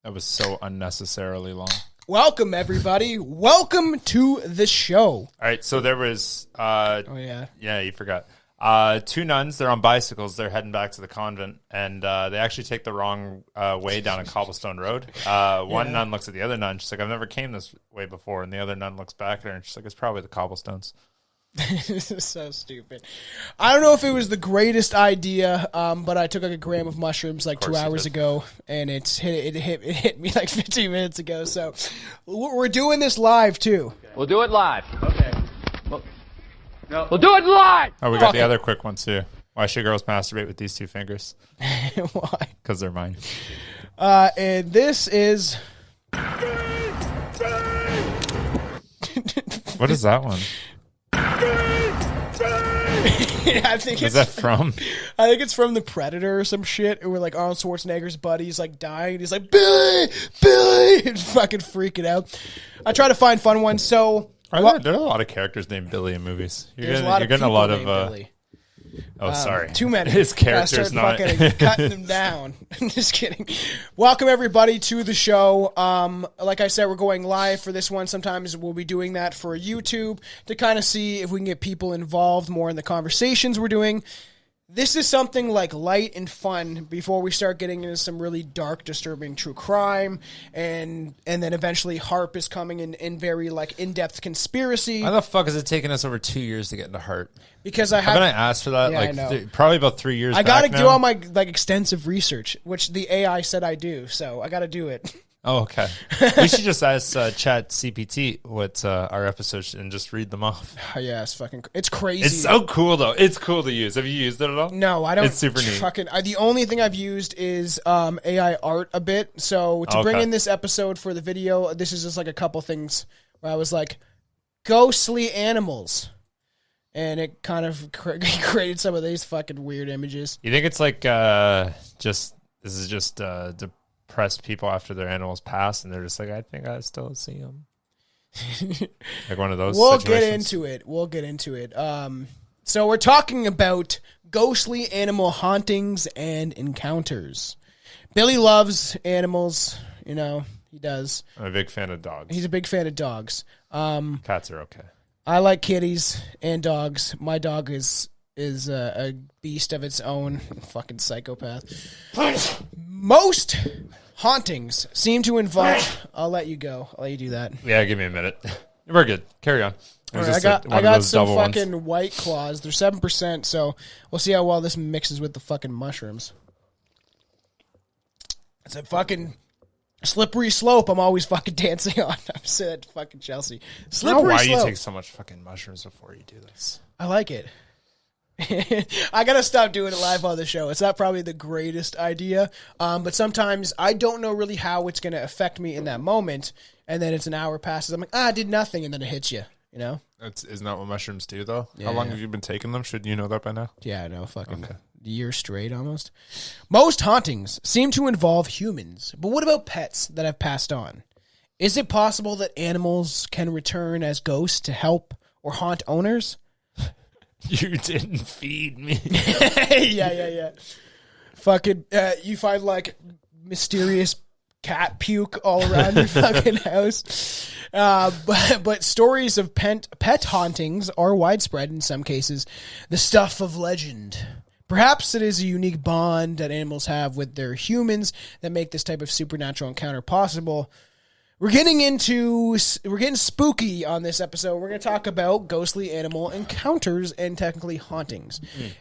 That was so unnecessarily long. Welcome, everybody. Welcome to the show. All right, so there was... Yeah, you forgot. Two nuns, they're on bicycles. They're heading back to the convent, and they actually take the wrong way down a cobblestone road. One nun looks at the other nun. She's like, I've never came this way before. And the other nun looks back at her, and she's like, it's probably the cobblestones. This is so stupid. I don't know if it was the greatest idea, but I took like a gram of mushrooms like 2 hours ago, and it hit me like 15 minutes ago. So we're doing this live too. We'll do it live. Okay. We'll do it live. Oh, we got the other quick one too. Why should girls masturbate with these two fingers? Why? Because they're mine. And this is. What is that one? I think Is that from? I think it's from The Predator or some shit. Where like Arnold Schwarzenegger's buddy's like dying, and he's like Billy, and fucking freaking out. I try to find fun ones. So there are a lot of characters named Billy in movies. You're getting a lot of. Billy. Oh, sorry. Too many. His character's not fucking cutting them down. I'm just kidding. Welcome everybody to the show. Like I said, we're going live for this one. Sometimes we'll be doing that for YouTube to kind of see if we can get people involved more in the conversations we're doing. This is something like light and fun before we start getting into some really dark, disturbing true crime, and then eventually Harp is coming in very like in-depth conspiracy. Why the fuck is it taking us over 2 years to get into Harp? Because haven't I asked for that? Yeah, like I know. Probably about 3 years. I gotta back do now. all my like extensive research, which the AI said I do, so I gotta do it. Oh, okay. We should just ask Chat CPT what our episodes and just read them off. Yeah, it's crazy. It's so cool though. It's cool to use. Have you used it at all? No, I don't. It's super neat. The only thing I've used is AI art a bit. So to bring in this episode for the video, this is just like a couple things where I was like, ghostly animals. And it kind of created some of these fucking weird images. You think it's like this is just depressed people after their animals pass, and they're just like, I think I still see them. Like one of those. We'll situations. get into it. So we're talking about ghostly animal hauntings and encounters. Billy loves animals. You know, he does. I'm a big fan of dogs. He's a big fan of dogs. Cats are okay. I like kitties and dogs. My dog is a beast of its own. Fucking psychopath. Most hauntings seem to involve... I'll let you go. I'll let you do that. Yeah, give me a minute. We're good. Carry on. Right, I got some fucking White Claws. They're 7%, so we'll see how well this mixes with the fucking mushrooms. It's a fucking... slippery slope I'm always fucking dancing on. I've said that to fucking Chelsea. Slippery slope. Why you take so much fucking mushrooms before you do this? I like it. I gotta stop doing it live on the show. It's not probably the greatest idea, but sometimes I don't know really how it's gonna affect me in that moment, and then it's an hour passes. I'm like, I did nothing, and then it hits you. You know? Isn't that what mushrooms do, though? Yeah, How long have you been taking them? Should you know that by now? Yeah, I know. Fucking year straight almost. Most hauntings seem to involve humans. But what about pets that have passed on? Is it possible that animals can return as ghosts to help or haunt owners? You didn't feed me. Yeah. Fucking, you find like mysterious cat puke all around your fucking house. But stories of pet hauntings are widespread in some cases, the stuff of legend. Perhaps it is a unique bond that animals have with their humans that make this type of supernatural encounter possible. We're getting spooky on this episode. We're going to talk about ghostly animal encounters and technically hauntings.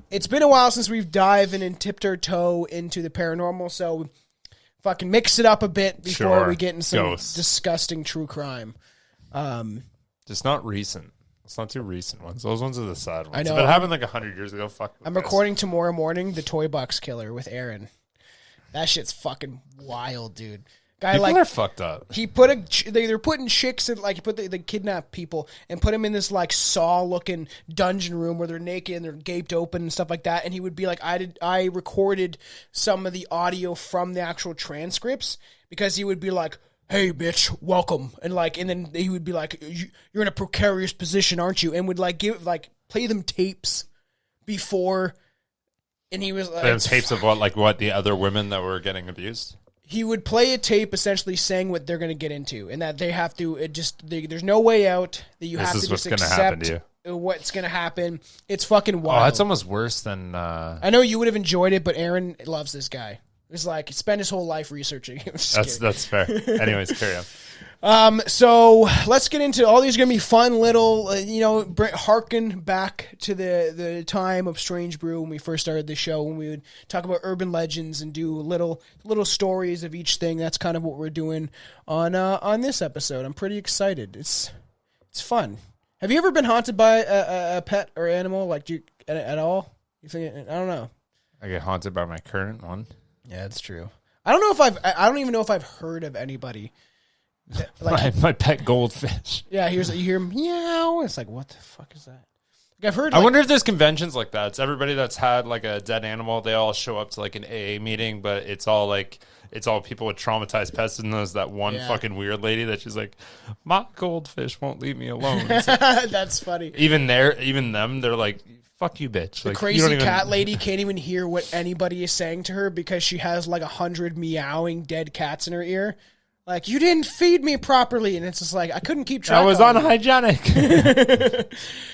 It's been a while since we've dived in and tipped our toe into the paranormal, so fucking mix it up a bit before we get into some disgusting true crime. Just not recent. It's not too recent ones. Those ones are the sad ones. I know. If it happened like 100 years ago, fuck. I'm recording tomorrow morning the Toy Box Killer with Aaron. That shit's fucking wild, dude. People are fucked up. He put they're putting chicks in, like, they kidnap people and put them in this like Saw looking dungeon room where they're naked and they're gaped open and stuff like that. And he would be like, I recorded some of the audio from the actual transcripts, because he would be like, "Hey bitch, welcome," and then he would be like, "You're in a precarious position, aren't you?" And would play them tapes before. And he was like, tapes of what the other women that were getting abused. He would play a tape essentially saying what they're going to get into, and that they have to, there's no way out, that you have to just accept what's going to happen. It's fucking wild. Oh, that's almost worse than... I know you would have enjoyed it, but Aaron loves this guy. It's like, he spent his whole life researching him. That's fair. Anyways, carry on. So let's get into all these. Are going to be fun little, harken back to the time of Strange Brew when we first started the show, when we would talk about urban legends and do little stories of each thing. That's kind of what we're doing on this episode. I'm pretty excited. It's fun. Have you ever been haunted by a pet or animal, like, do you, at all? You think? I don't know. I get haunted by my current one. Yeah, that's true. I don't even know if I've heard of anybody. Like, my pet goldfish. Yeah, you hear meow. It's like, what the fuck is that? Like, I've heard. I wonder if there's conventions like that. It's everybody that's had like a dead animal. They all show up to like an AA meeting, but it's all people with traumatized pets, and there's that one fucking weird lady that she's like, "My goldfish won't leave me alone." That's funny. Even them, they're like, "Fuck you, bitch." The like, crazy cat lady can't even hear what anybody is saying to her because she has like 100 meowing dead cats in her ear. Like, "You didn't feed me properly," and it's just like, I couldn't keep track. I was unhygienic.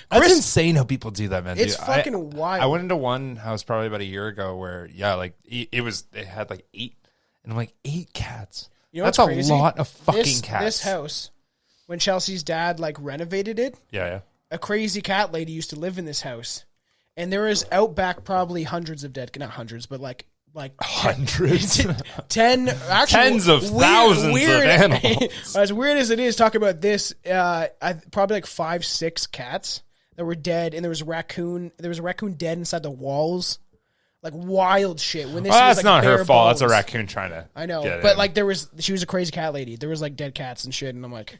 That's insane how people do that, man. It's fucking wild. I went into one house probably about a year ago where, they had like 8, and I'm like, 8 cats. You know, that's crazy? A lot of fucking cats. This house, when Chelsea's dad like renovated it, a crazy cat lady used to live in this house, and there was out back probably hundreds of dead, not hundreds, but like hundreds, 10, actually, tens of thousands of animals. As weird as it is, talking about this, probably like 5-6 cats that were dead, and there was a raccoon dead inside the walls, like wild shit. When this was, that's like, not her fault. bones. That's a raccoon trying to. I know, get but in. like she was a crazy cat lady. There was like dead cats and shit, and I'm like,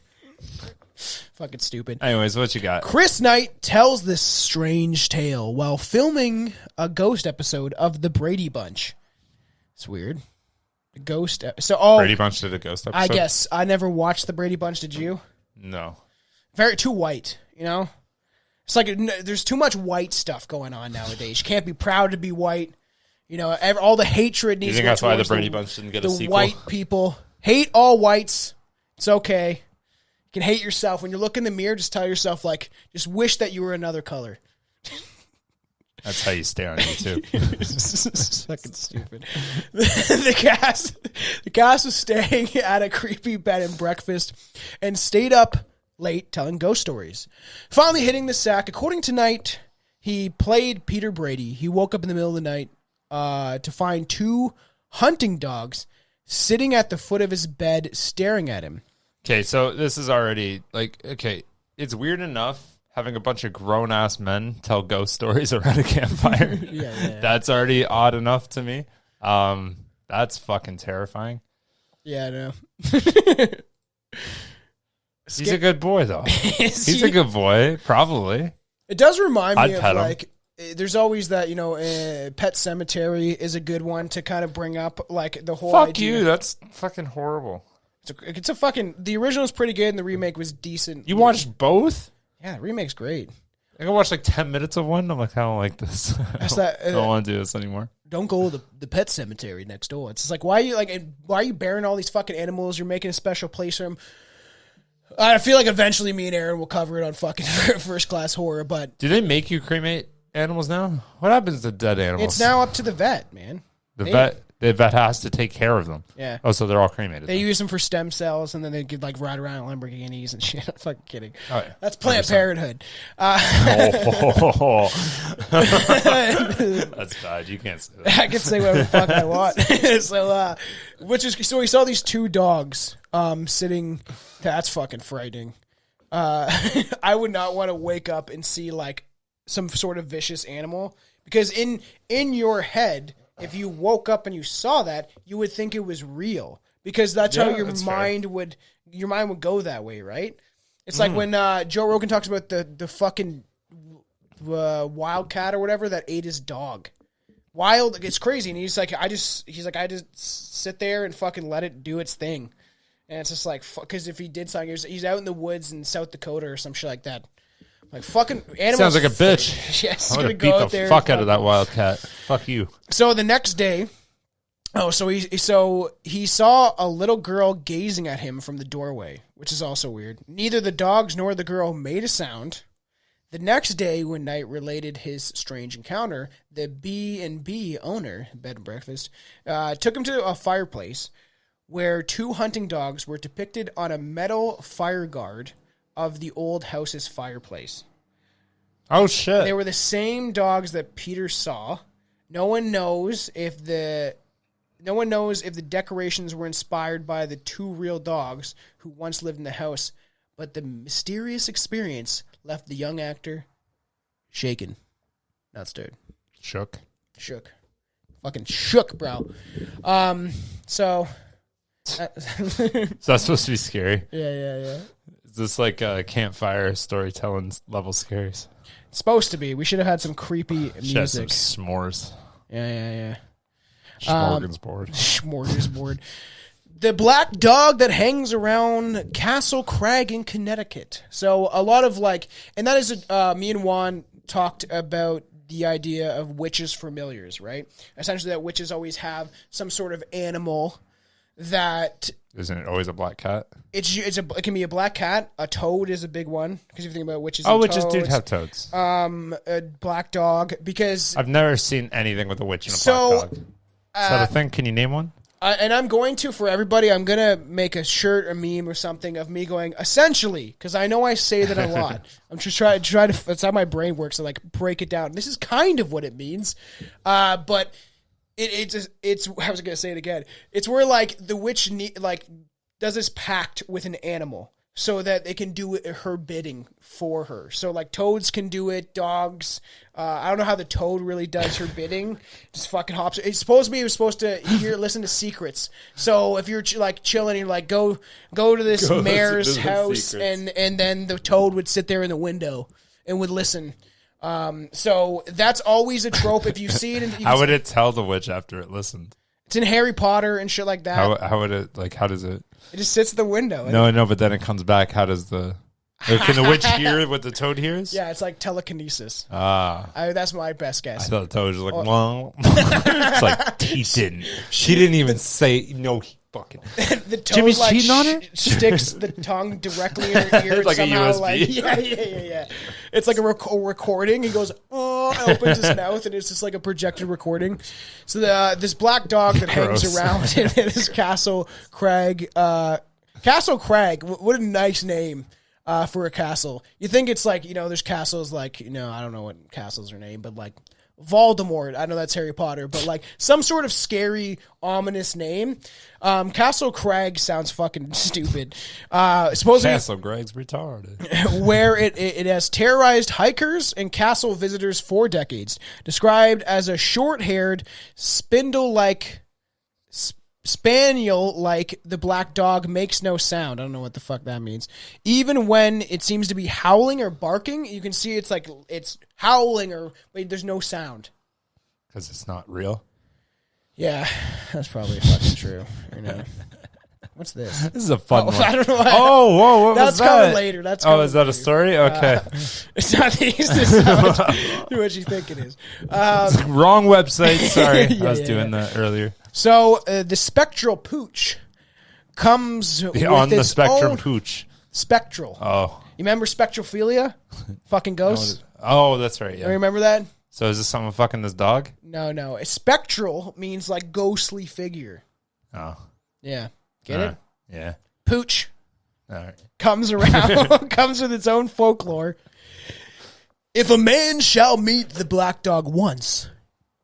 fucking stupid. Anyways, what you got? Chris Knight tells this strange tale while filming a ghost episode of The Brady Bunch. It's weird. The ghost. Brady Bunch did a ghost episode? I guess. I never watched The Brady Bunch. Did you? No. Very too white, you know? It's like there's too much white stuff going on nowadays. You can't be proud to be white. You know, all the hatred needs to go that's why the towards Brady Bunch didn't get a sequel? The white people. Hate all whites. It's okay. You can hate yourself. When you look in the mirror, just tell yourself, like, just wish that you were another color. That's how you stay on YouTube. It's fucking stupid. The cast was staying at a creepy bed and breakfast and stayed up late telling ghost stories. Finally hitting the sack, according to Knight, he played Peter Brady. He woke up in the middle of the night to find 2 hunting dogs sitting at the foot of his bed staring at him. Okay, so this is already, it's weird enough having a bunch of grown-ass men tell ghost stories around a campfire. Yeah. That's already odd enough to me. That's fucking terrifying. Yeah, I know. He's a good boy, though. He's a good boy, probably. It does remind me I'd of, like, there's always that, Pet Cemetery is a good one to kind of bring up, like, the whole Fuck idea. you, that's fucking horrible. It's a fucking... The original was pretty good, and the remake was decent. You watched both? Yeah, the remake's great. I watched, like, 10 minutes of one. I'm like, I don't like this. I don't want to do this anymore. Don't go to the pet cemetery next door. It's just like, why are you burying all these fucking animals? You're making a special place for them. I feel like eventually me and Aaron will cover it on fucking First Class Horror, but... Do they make you cremate animals now? What happens to dead animals? It's now up to the vet, man. The vet has to take care of them. Yeah. Oh, so they're all cremated. They use them for stem cells, and then they could, like, ride around in Lamborghinis and shit. I'm fucking kidding. Oh, yeah. That's Planned Parenthood. That's bad. You can't say that. I can say whatever the fuck I want. So we saw these two dogs sitting. That's fucking frightening. I would not want to wake up and see, like, some sort of vicious animal, because in your head, if you woke up and you saw that, you would think it was real, because that's how your mind would go that way, right? It's like when Joe Rogan talks about the fucking wildcat or whatever that ate his dog. Wild, it's crazy, and he's like, I just sit there and fucking let it do its thing, and it's just like, because if he did something, he's out in the woods in South Dakota or some shit like that. Like, fucking animals. Sounds like a bitch. Yes, I'm going to beat the fuck out of that wildcat. Fuck you. So the next day, so he saw a little girl gazing at him from the doorway, which is also weird. Neither the dogs nor the girl made a sound. The next day, when Knight related his strange encounter, the B&B owner, bed and breakfast, took him to a fireplace where two hunting dogs were depicted on a metal fire guard of the old house's fireplace. Oh, shit. They were the same dogs that Peter saw. No one knows if the decorations were inspired by the two real dogs who once lived in the house, but the mysterious experience left the young actor shaken, not stirred. Shook. Fucking shook, bro. So that's supposed to be scary. Yeah. Is this like a campfire storytelling level scaries? It's supposed to be. We should have had some creepy music. Some s'mores. Yeah. Smorgasbord. The black dog that hangs around Castle Crag in Connecticut. So a lot of and that is me and Juan talked about the idea of witches' familiars, right? Essentially, that witches always have some sort of animal that... Isn't it always a black cat? It can be a black cat. A toad is a big one, because if you think about witches. Oh, witches do have toads. A black dog, because I've never seen anything with a witch and a black dog. Is that a thing? Can you name one? And I'm going to, for everybody, I'm going to make a shirt or meme or something of me going, essentially, because I know I say that a lot. I'm just trying to, that's how my brain works, to break it down. This is kind of what it means. But it's I was going to say it again. It's where, the witch, does this pact with an animal so that they can do her bidding for her. So, toads can do it, dogs. I don't know how the toad really does her bidding. Just fucking hops. It's supposed to be, you're supposed to listen to secrets. So if you're chilling, you're go to this mayor's house, and then the toad would sit there in the window and would listen. So that's always a trope. If you see it, how would it tell the witch after it listened? It's in Harry Potter and shit like that. How would it how does it? It just sits at the window. No, but then it comes back. How does the? Can the witch hear what the toad hears? Yeah, it's like telekinesis. That's my best guess. I thought the toad was well. It's like he didn't. She didn't even say no. He fucking. The toad Jimmy's cheating on her. Sticks the tongue directly in her ear. It's like somehow, a USB. Yeah. It's like a recording. He goes, opens his mouth, and it's just like a projected recording. So this black dog that hangs around in this Castle Crag. Castle Crag. What a nice name. For a castle. You think it's there's castles I don't know what castles are named, but Voldemort. I know that's Harry Potter, but some sort of scary, ominous name. Castle Crag sounds fucking stupid. Supposedly, Castle Craig's retarded. Where it has terrorized hikers and castle visitors for decades. Described as a short-haired, spindle-like spaniel, like the black dog, makes no sound. I don't know what the fuck that means. Even when it seems to be howling or barking, you can see it's like it's howling or wait, there's no sound. Because it's not real. Yeah, that's probably fucking true. You know. What's this? This is a fun one. I don't know. Oh, whoa, what was that? That's coming later. That's coming is that a story? Okay. It's not these. It's not what you think it is. Wrong website. Sorry. Yeah, I was doing that earlier. So the spectral pooch comes with On the its spectrum own pooch. Spectral. Oh. You remember spectrophilia? Fucking ghosts. Oh, that's right. Yeah. You remember that? So is this someone fucking this dog? No. A spectral means like ghostly figure. Oh. Yeah. Get it? Yeah. Pooch. All right. Comes around, comes with its own folklore. If a man shall meet the black dog once,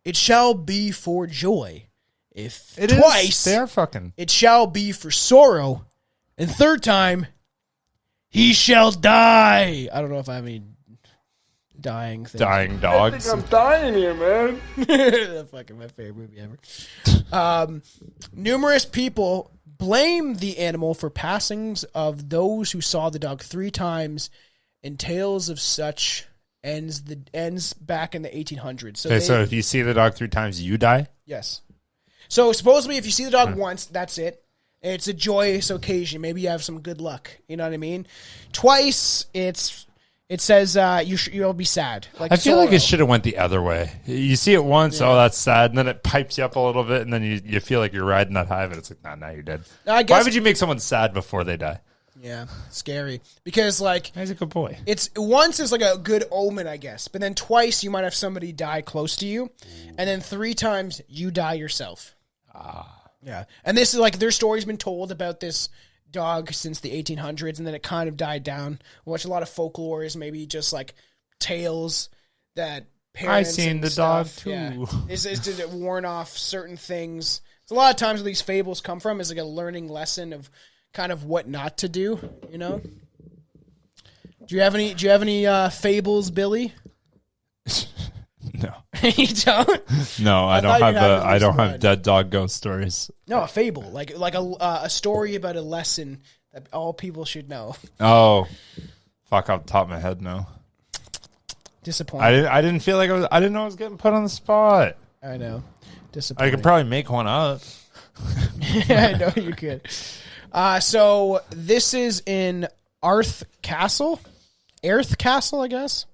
it shall be for joy. If It twice, is. They are fucking. it shall be for sorrow. And third time, he shall die. I don't know if I have any dying things. Dying dogs. I'm dying here, man. That's fucking my favorite movie ever. Numerous people blame the animal for passings of those who saw the dog 3 times, and tales of such ends back in the 1800s. Okay, so if you see the dog 3 times, you die? Yes. So supposedly if you see the dog once, that's it. It's a joyous occasion. Maybe you have some good luck. You know what I mean? Twice, it says you'll be sad. Like I feel like sorrow. it should have went the other way. You see it once, oh, that's sad, and then it pipes you up a little bit, and then you feel like you're riding that high, but it's like, nah, now you're dead. I guess, why would you make someone sad before they die? Yeah, scary. Because like He's a good boy. it's once is like a good omen, I guess. But then twice you might have somebody die close to you, and then 3 times you die yourself. Yeah. And this is like their story's been told about this dog since the 1800s, and then it kind of died down. Which a lot of folklore is maybe just like tales that parents. I seen the stuff, dog too. Yeah, is to warn off certain things. So a lot of times where these fables come from is like a learning lesson of kind of what not to do. You know. Do you have any fables, Billy? No. You don't? No, I don't have I don't have dead dog ghost stories. No, a fable, like a story about a lesson that all people should know. Oh, fuck! Off the top of my head, no. Disappointing. I didn't feel like I didn't know I was getting put on the spot. I know. I Disappointing. could probably make one up. Yeah, I know you could. So this is in Arth Castle, I guess.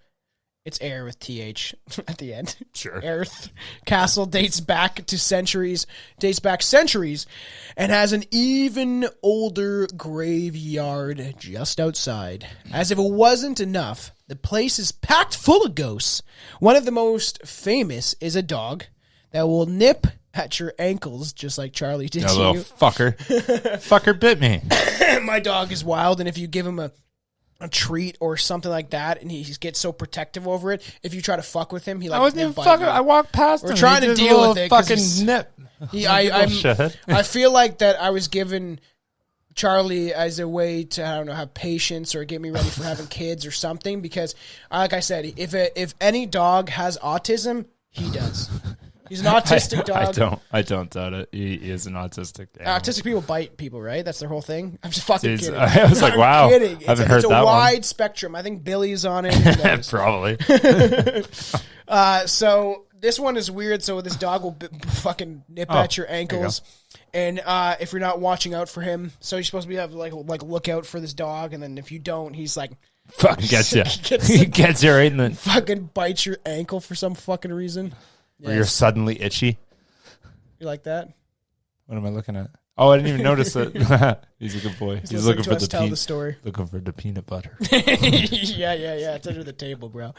It's air with TH at the end. Sure. Earth Castle dates back centuries, and has an even older graveyard just outside. As if it wasn't enough, the place is packed full of ghosts. One of the most famous is a dog that will nip at your ankles, just like Charlie did to little you. fucker. Fucker bit me. My dog is wild, and if you give him a treat or something like that, and he gets so protective over it, if you try to fuck with him, he like I wasn't even fucking. I walked past him. We're trying to deal with it. Fucking nip. I feel like that I was given Charlie as a way to, I don't know, have patience or get me ready for having kids or something, because like I said, if any dog has autism, he does. He's an autistic dog. I don't doubt it. He is an autistic animal. Autistic people bite people, right? That's their whole thing. I'm just fucking kidding. I was like, wow. I'm kidding. I haven't heard it's a that wide spectrum. I think Billy's on it. Probably. So this one is weird. So this dog will fucking nip at your ankles. And if you're not watching out for him, so you're supposed to be have like look out for this dog, and then if you don't, he's like fucking gets you. He gets you right in the fucking bites your ankle for some fucking reason. Where you're suddenly itchy. You like that? What am I looking at? Oh, I didn't even notice it. He's a good boy. He's looking for the story. Looking for the peanut butter. Yeah. It's under the table, bro.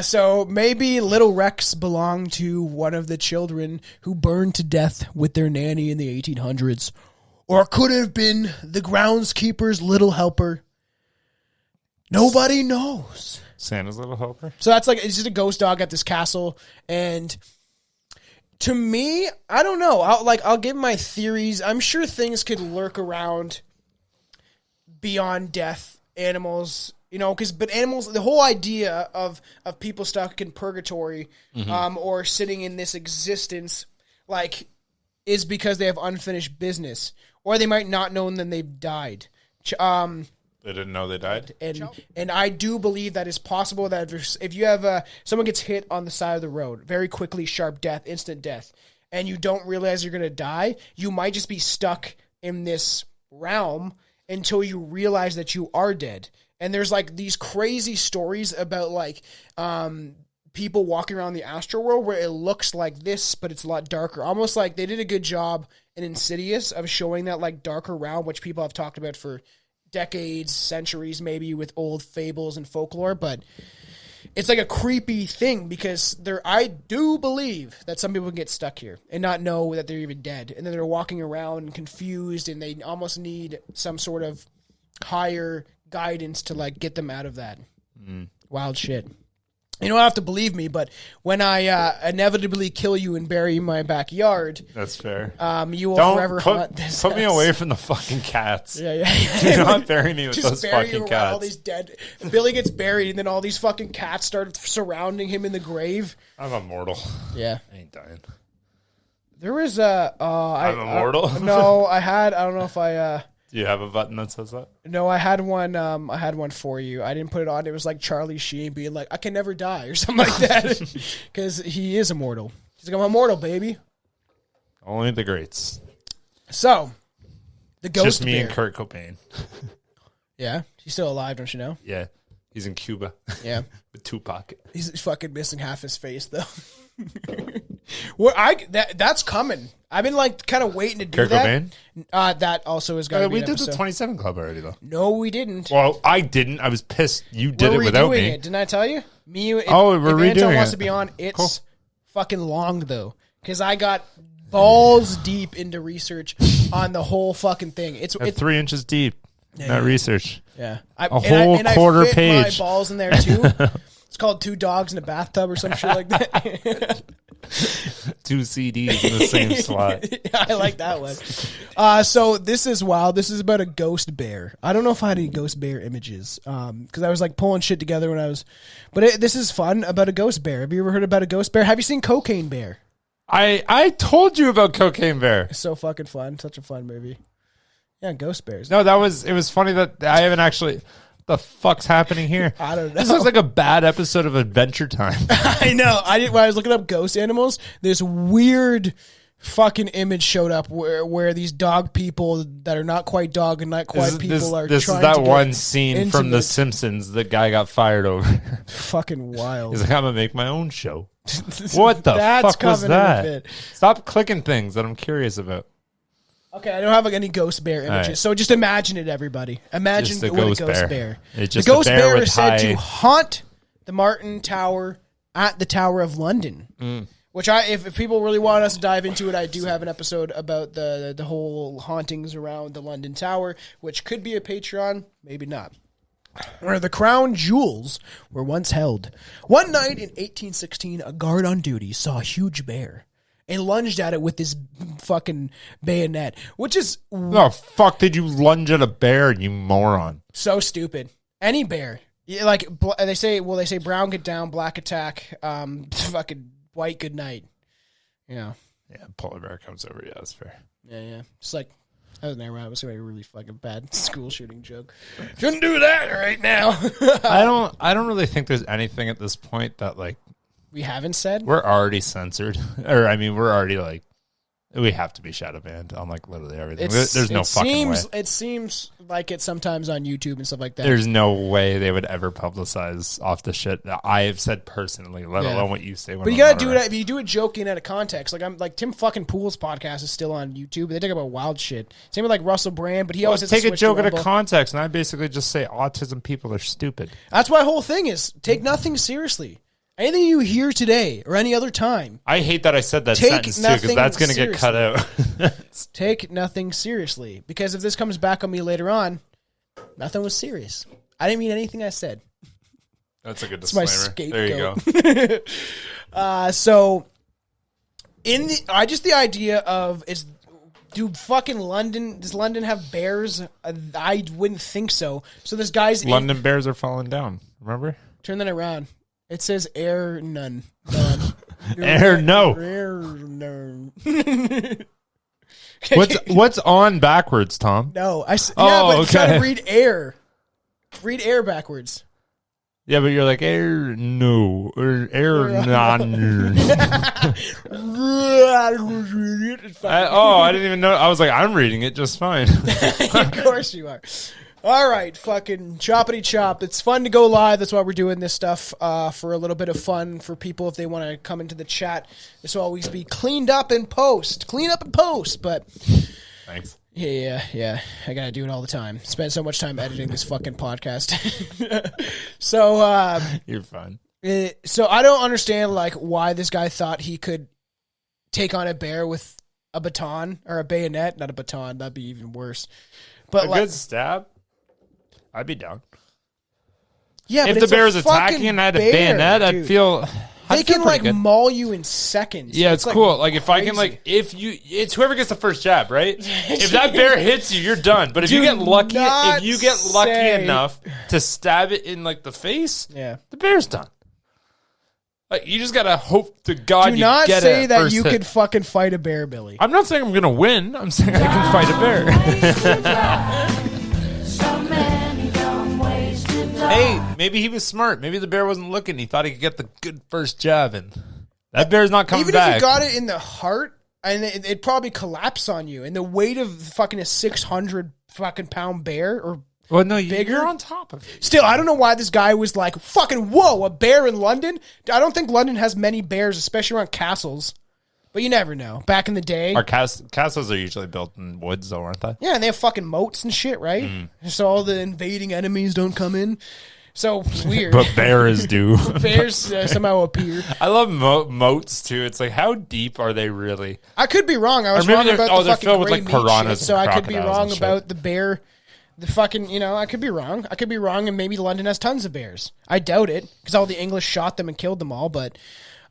So maybe little Rex belonged to one of the children who burned to death with their nanny in the 1800s, or could have been the groundskeeper's little helper. Nobody knows. Santa's little helper. So that's like, it's just a ghost dog at this castle, and to me, I don't know. I'll give my theories. I'm sure things could lurk around beyond death. Animals, but animals, the whole idea of people stuck in purgatory, or sitting in this existence, like is because they have unfinished business, or they might not know and then they've died. They didn't know they died? And I do believe that is possible, that if you have someone gets hit on the side of the road, very quickly, sharp death, instant death, and you don't realize you're going to die, you might just be stuck in this realm until you realize that you are dead. And there's like these crazy stories about like people walking around the astral world where it looks like this, but it's a lot darker. Almost like they did a good job in Insidious of showing that like darker realm, which people have talked about for decades, centuries, maybe, with old fables and folklore. But it's like a creepy thing because I do believe that some people can get stuck here and not know that they're even dead. And then they're walking around confused and they almost need some sort of higher guidance to like get them out of that. Wild shit. You don't have to believe me, but when I inevitably kill you and bury you in my backyard, that's fair. You will forever haunt this house. Put me away from the fucking cats. Yeah. Do not bury me with those fucking cats. All these dead. Billy gets buried, and then all these fucking cats start surrounding him in the grave. I'm immortal. Yeah, I ain't dying. There was I'm immortal. No, I don't know if I. Do you have a button that says that? No, I had one. I had one for you. I didn't put it on. It was like Charlie Sheen being like, "I can never die" or something like that, because he is immortal. He's like, "I'm immortal, baby." Only the greats. So, the ghost. Just me bear. and Kurt Cobain. Yeah, he's still alive, don't you know? Yeah, he's in Cuba. Yeah, with Tupac. He's fucking missing half his face though. That's coming. I've been like kind of waiting to do Kurt that. Cobain? That also is going to be we an did episode. the 27 Club already though. No, we didn't. Well, I didn't. I was pissed. You did it without me. It. Didn't I tell you? We're redoing Anton it. wants to be on. It's fucking long though, because I got balls deep into research on the whole fucking thing. It's 3 inches deep. That research. Yeah, a whole quarter I fit page. My balls in there too. It's called 2 Dogs in a Bathtub or some shit like that. 2 CDs in the same slot. I like that one. So this is wild. This is about a ghost bear. I don't know if I had any ghost bear images because I was like pulling shit together when I was. But this is fun about a ghost bear. Have you ever heard about a ghost bear? Have you seen Cocaine Bear? I told you about Cocaine Bear. It's so fucking fun. Such a fun movie. Yeah, ghost bears. No, it was funny that I haven't actually. The fuck's happening here? I don't know. This looks like a bad episode of Adventure Time. I know. When I was looking up ghost animals, this weird fucking image showed up where these dog people that are not quite dog and not quite people are this trying is that to one scene intimate. from The Simpsons. The guy got fired over. Fucking wild. He's like, I'm gonna make my own show. What the fuck was that? Stop clicking things that I'm curious about. Okay, I don't have like any ghost bear images, so just imagine it, everybody. Imagine what a ghost bear. It's the just ghost a bear bear with is said to haunt the Martin Tower at the Tower of London. Which if people really want us to dive into it, I do have an episode about the whole hauntings around the London Tower, which could be a Patreon, maybe not. Where the crown jewels were once held. One night in 1816, a guard on duty saw a huge bear and lunged at it with his fucking bayonet, which is... The fuck did you lunge at a bear, you moron? So stupid. Any bear. Like, they say brown get down, black attack, fucking white good night. You know. Yeah, polar bear comes over. Yeah, that's fair. Yeah. It's like... I was never. I was a really fucking bad school shooting joke. Shouldn't do that right now. I don't really think there's anything at this point that like we haven't said. We're already censored, or I mean, we're already like we have to be shadow banned on like literally everything. There's no fucking way. It seems like it sometimes on YouTube and stuff like that. There's no way they would ever publicize off the shit that I have said personally, let alone what you say. But you gotta do it. If you do it joking out of context, like Tim fucking Pool's podcast is still on YouTube. They talk about wild shit. Same with like Russell Brand, but he always has take to a joke out of Rumble. context, and I basically just say autism people are stupid. That's my whole thing is take nothing seriously. Anything you hear today or any other time. I hate that I said that sentence too, because that's going to get cut out. Take nothing seriously. Because if this comes back on me later on, nothing was serious. I didn't mean anything I said. That's a good disclaimer. It's my scapegoat. There you go. So, the idea of do fucking does London have bears? I wouldn't think so. So this guy's London bears are falling down. Remember? Turn that around. It says air none. Air no. Air none. What's on backwards, Tom? No, but try to read air. Read air backwards. Yeah, but you're like air no or air non. I didn't even know. I was like, I'm reading it just fine. Of course you are. All right, fucking choppity chop. It's fun to go live. That's why we're doing this stuff for a little bit of fun for people if they want to come into the chat. This will always be cleaned up in post. But Thanks. Yeah. I gotta do it all the time. Spend so much time editing this fucking podcast. So you're fine. So I don't understand like why this guy thought he could take on a bear with a baton or a bayonet, not a baton. That'd be even worse. But a good stab, I'd be down. Yeah, if the bear was attacking and I had a bayonet, I'd feel. They can like maul you in seconds. Yeah, it's cool. Like if I can, like it's whoever gets the first jab, right? If that bear hits you, you're done. But if you get lucky, enough to stab it in like the face, the bear's done. Like you just gotta hope to God you get it. Do not say that you could fucking fight a bear, Billy. I'm not saying I'm gonna win. I'm saying I can fight a bear. Hey, maybe he was smart. Maybe the bear wasn't looking. He thought he could get the good first jab, and that bear's not coming back. Even if you got it in the heart, and it'd probably collapse on you. And the weight of fucking a 600 fucking pound bear or bigger, you're on top of it. Still, I don't know why this guy was like, fucking, whoa, a bear in London? I don't think London has many bears, especially around castles. But you never know. Back in the day. Our castles are usually built in woods, though, aren't they? Yeah, and they have fucking moats and shit, right? So all the invading enemies don't come in. So weird. But bears do. Bears somehow appear. I love moats, too. It's like, how deep are they really? I could be wrong. I was wrong about the fucking gray meat shit, so I could be wrong about the bear. The fucking, I could be wrong. I could be wrong, and maybe London has tons of bears. I doubt it, because all the English shot them and killed them all, but...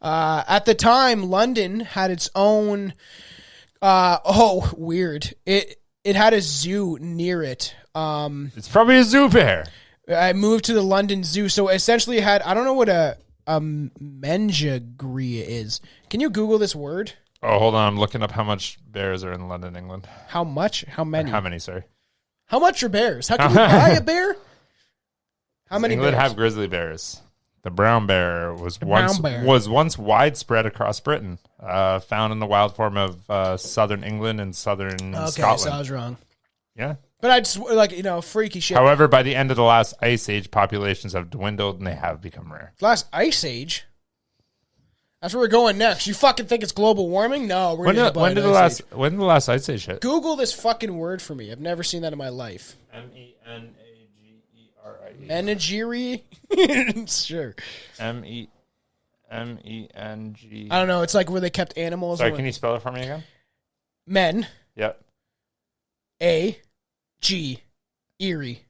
at the time, London had its own. Weird! It had a zoo near it. It's probably a zoo bear. I moved to the London Zoo, so essentially, it had. I don't know what a menagerie is. Can you Google this word? Oh, hold on! I'm looking up how much bears are in London, England. How much? How many? How many? Sorry. How much are bears? How can you buy a bear? How many? England bears? have grizzly bears. The brown bear was once widespread across Britain, found in the wild form of southern England and southern Scotland. Okay, so I was wrong. Yeah. But I just, freaky shit. However, by the end of the last ice age, populations have dwindled and they have become rare. Last ice age? That's where we're going next. You fucking think it's global warming? No, we're going to when did the last ice age hit? Google this fucking word for me. I've never seen that in my life. Menagerie. Menagerie? Sure. MENG. I don't know. It's like where they kept animals. Sorry, can you spell it for me again? Men. Yep. A-G. Eerie.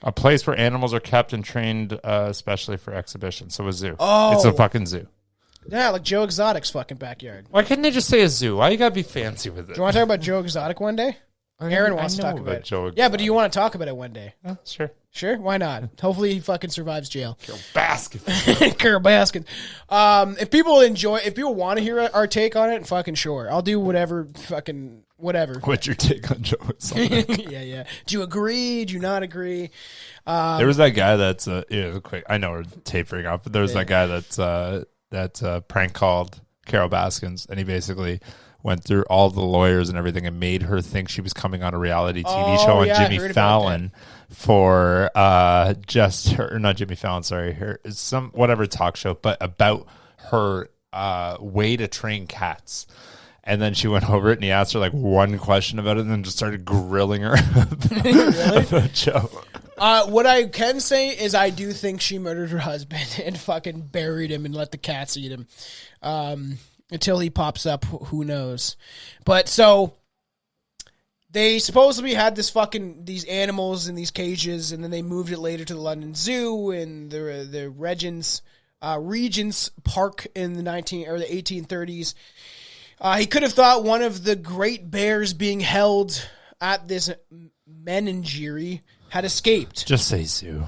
A place where animals are kept and trained especially for exhibition. So a zoo. Oh. It's a fucking zoo. Yeah, like Joe Exotic's fucking backyard. Why couldn't they just say a zoo? Why you gotta be fancy with it? Do you want to talk about Joe Exotic one day? Aaron wants to talk about it. Yeah, but do you want to talk about it one day? Sure. Sure? Why not? Hopefully he fucking survives jail. Carol Baskin. Carol Baskin. If people want to hear our take on it, fucking sure. I'll do whatever. What's your take on Joe Exotic? Yeah. Do you agree? Do you not agree? There was that guy that's quick. I know we're tapering off, but there was that guy that's prank called Carol Baskins, and he basically went through all the lawyers and everything and made her think she was coming on a reality TV show on Jimmy Fallon for not Jimmy Fallon, sorry, some whatever talk show, but about her way to train cats. And then she went over it and he asked her like one question about it and then just started grilling her about Joe. What I can say is I do think she murdered her husband and fucking buried him and let the cats eat him. Until he pops up, who knows? But so they supposedly had these animals in these cages, and then they moved it later to the London Zoo and the Regent's Park in the 1830s. He could have thought one of the great bears being held at this menagerie had escaped. Just say zoo.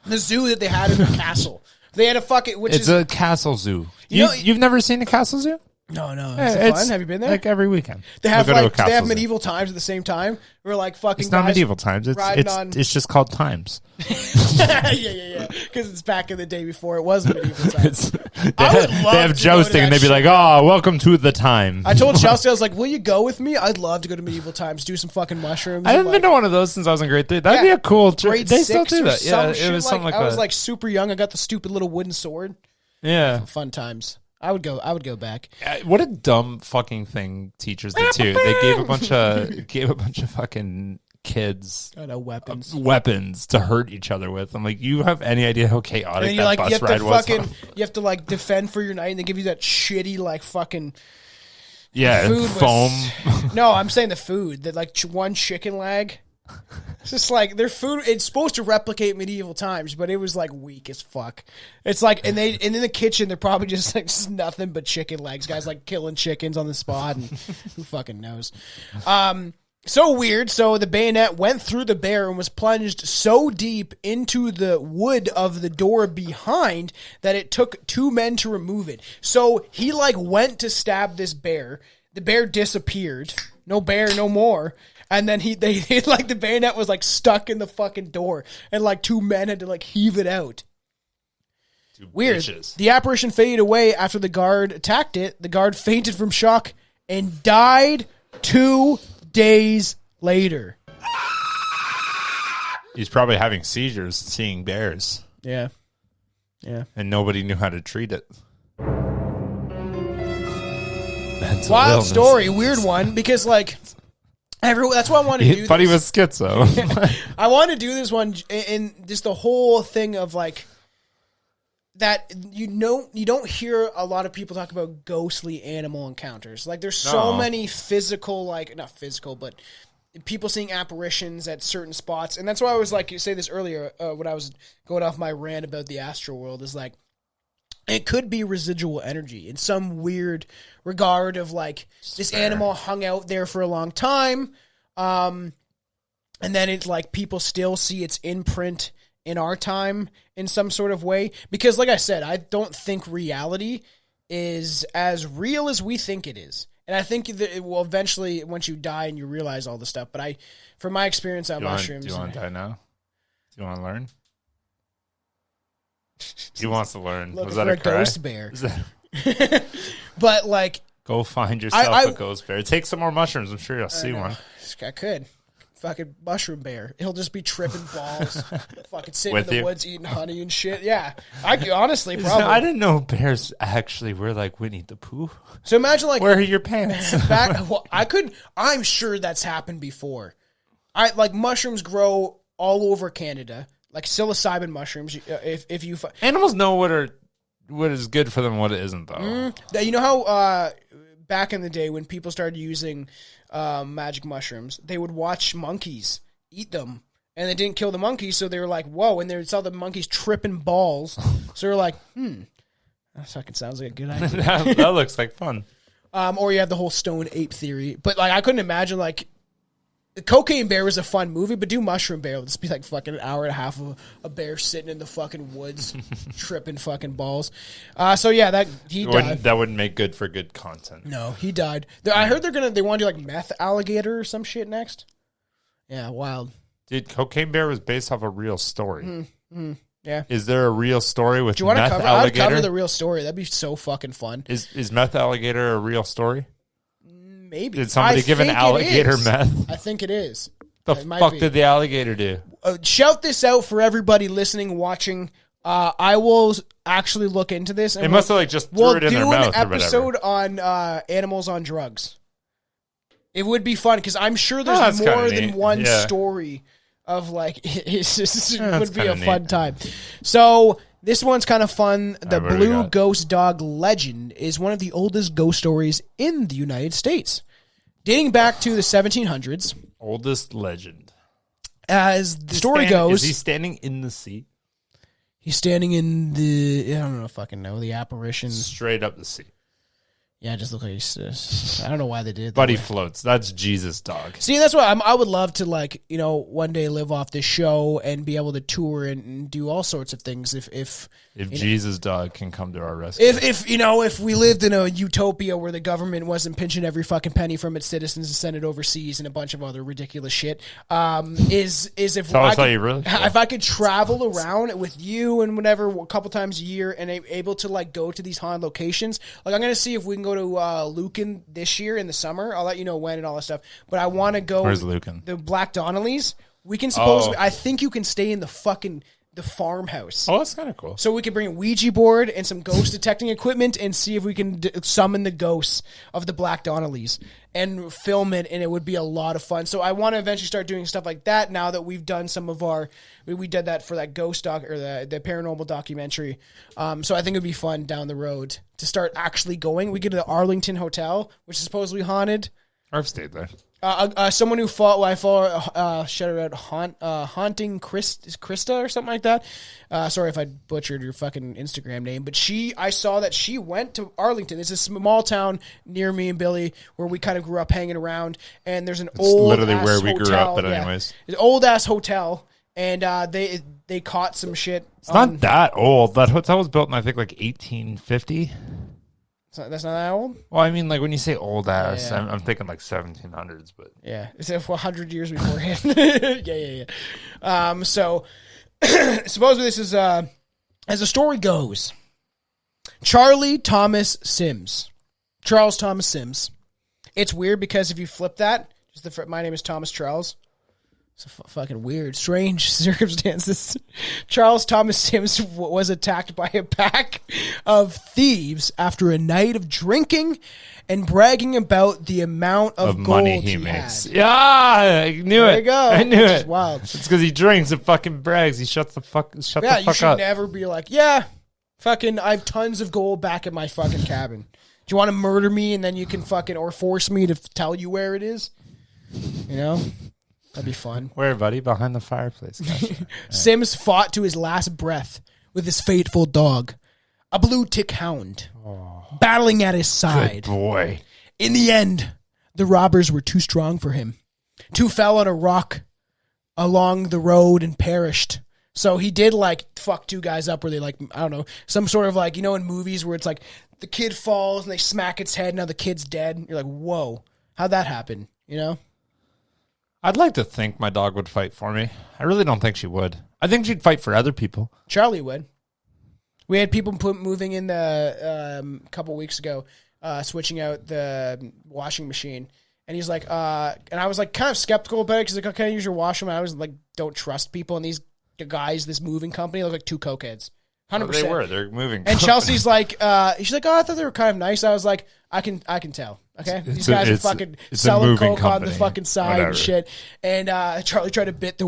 The zoo that they had in the castle. They had a fucking... It's a castle zoo. You've never seen a castle zoo? No. Is it fun? Have you been there? Like every weekend. They have they have medieval times at the same time. We're like fucking. It's not medieval times. It's just called times. yeah. Because it's back in the day before it was medieval times. They have jousting and they'd be like, "Oh, welcome to the time." I told Chelsea, I was like, "Will you go with me? I'd love to go to medieval times, do some fucking mushrooms." I haven't been to one of those since I was in grade 3. That'd be a cool. Grade they 6 still do that. Yeah, it was something like that. I was like super young. I got the stupid little wooden sword. Yeah, fun times. I would go back. What a dumb fucking thing teachers did too. They gave a bunch of fucking kids weapons to hurt each other with. I'm like, you have any idea how chaotic that bus ride was? You have to like defend for your night, and they give you that shitty like fucking food foam. No, I'm saying the food that like one chicken leg. It's just like their food. It's supposed to replicate medieval times, but it was like weak as fuck. It's like, and in the kitchen, they're probably just like just nothing but chicken legs. Guys like killing chickens on the spot, and who fucking knows? So weird. So the bayonet went through the bear and was plunged so deep into the wood of the door behind that it took 2 men to remove it. So he like went to stab this bear. The bear disappeared. No bear, no more. And then they like the bayonet was like stuck in the fucking door, and like 2 men had to like heave it out. Weird. Bitches. The apparition faded away after the guard attacked it. The guard fainted from shock and died 2 days later. He's probably having seizures seeing bears. Yeah. And nobody knew how to treat it. Wild story, weird one, because like that's why I want to do this. But he was schizo. I want to do this one in just the whole thing of like that you don't hear a lot of people talk about ghostly animal encounters. Like there's so many physical, like not physical, but people seeing apparitions at certain spots. And that's why I was like, you say this earlier when I was going off my rant about the astral world is like, it could be residual energy in some weird regard of like this animal hung out there for a long time. And then it's like people still see its imprint in our time in some sort of way. Because like I said, I don't think reality is as real as we think it is. And I think that it will eventually, once you die and you realize all the stuff. But from my experience on mushrooms. Do you want to die now? Do you want to learn? He wants to learn. Was that a ghost bear? But like, go find yourself a ghost bear. Take some more mushrooms. I'm sure you'll see one. I could. Fucking mushroom bear. He'll just be tripping balls. Fucking sitting in the woods eating honey and shit. Yeah. I could honestly probably. I didn't know bears actually were like Winnie the Pooh. So imagine like. Where are your pants? I'm sure that's happened before. Mushrooms grow all over Canada. Like psilocybin mushrooms. If you. Animals know what is good for them and what it isn't, though. You know how back in the day when people started using magic mushrooms, they would watch monkeys eat them, and they didn't kill the monkeys, so they were like, whoa, and they saw the monkeys tripping balls. So they're like, that fucking sounds like a good idea. that looks like fun. Or you have the whole stone ape theory. But like I couldn't imagine like Cocaine Bear was a fun movie, but do Mushroom Bear. Let's be like fucking an hour and a half of a bear sitting in the fucking woods, tripping fucking balls. So yeah, he died. That wouldn't make good for good content. No, he died. I heard they want to do like meth alligator or some shit next. Yeah, wild. Dude, Cocaine Bear was based off a real story. Yeah. Is there a real story with meth alligator? I would cover the real story. That'd be so fucking fun. Is meth alligator a real story? Maybe. Did somebody give an alligator meth? I think it is. The fuck did the alligator do? Shout this out for everybody listening, watching. I will actually look into this. And they must have like just threw it in their mouth or whatever. We'll do an episode on animals on drugs. It would be fun because I'm sure there's more than one story of like it would be a fun time. So this one's kind of fun. The Blue Ghost Dog legend is one of the oldest ghost stories in the United States, dating back to the 1700s. Oldest legend. As the story goes, is he standing in the sea? He's standing in the I don't know, fucking know the apparition. Straight up the sea. Yeah, it just look like he's, I don't know why they did it. Buddy floats. That's Jesus' dog. See, that's why I would love to, like, you know, one day live off this show and be able to tour and do all sorts of things. If Jesus' dog can come to our rescue. If we lived in a utopia where the government wasn't pinching every fucking penny from its citizens and sent it overseas and a bunch of other ridiculous shit, if I could travel around with you and whatever a couple times a year and able to, like, go to these haunted locations, like, I'm gonna see if we can go to Lucan this year in the summer. I'll let you know when and all that stuff. But I want to go. Where's Lucan? The Black Donnellys. We can supposedly. I think you can stay in the farmhouse. Oh, that's kind of cool. So we can bring a Ouija board and some ghost detecting equipment and see if we can summon the ghosts of the Black Donnellys and film it, and it would be a lot of fun. So I want to eventually start doing stuff like that now that we've done some of our... We did that for that ghost doc or the paranormal documentary. So I think it would be fun down the road to start actually going. We get to the Arlington Hotel, which is supposedly haunted. I've stayed there. Someone who I follow, shout her out, Haunting Krista or something like that. Sorry if I butchered your fucking Instagram name, but I saw that she went to Arlington. It's a small town near me and Billy where we kind of grew up hanging around, and there's an old literally ass where we hotel. grew up, but anyways. It's an old ass hotel, and they caught some shit. It's not that old. That hotel was built in, I think, like 1850. That's not that old? Well, I mean, like, when you say old ass, yeah. I'm thinking like 1700s, but... Yeah, it's 100 years beforehand. Yeah. So, supposedly this is, as the story goes, Charles Thomas Sims. It's weird because if you flip that, my name is Thomas Charles. It's fucking weird, strange circumstances. Charles Thomas Sims was attacked by a pack of thieves after a night of drinking and bragging about the amount of gold money he makes. had. Yeah, I knew it. There you go. I knew it. Wild. It's because he drinks and fucking brags. He shuts the fuck up. Yeah, you should never be like, yeah, fucking, I have tons of gold back at my fucking cabin. Do you want to murder me and then you can fucking, or force me to tell you where it is? You know? That'd be fun. Where, buddy? Behind the fireplace. Gotcha. Sims fought to his last breath with his faithful dog, a blue tick hound, battling at his side. Good boy. In the end, the robbers were too strong for him. Two fell on a rock along the road and perished. So he did, like, fuck two guys up where they, like, I don't know, some sort of, like, you know, in movies where it's like the kid falls and they smack its head, now the kid's dead. You're like, whoa, how'd that happen? You know? I'd like to think my dog would fight for me. I really don't think she would. I think she'd fight for other people. Charlie would. We had people moving in a couple weeks ago, switching out the washing machine. And he's like, and I was like kind of skeptical about it because like, can I use your washing machine? I was like, don't trust people. And these guys, this moving company, look like two cokeheads. 100%. They were. They're moving. And Chelsea's like, she's like, oh, I thought they were kind of nice. I was like, I can tell. Okay, these guys are fucking selling coke on the fucking side and shit. And Charlie tried to bit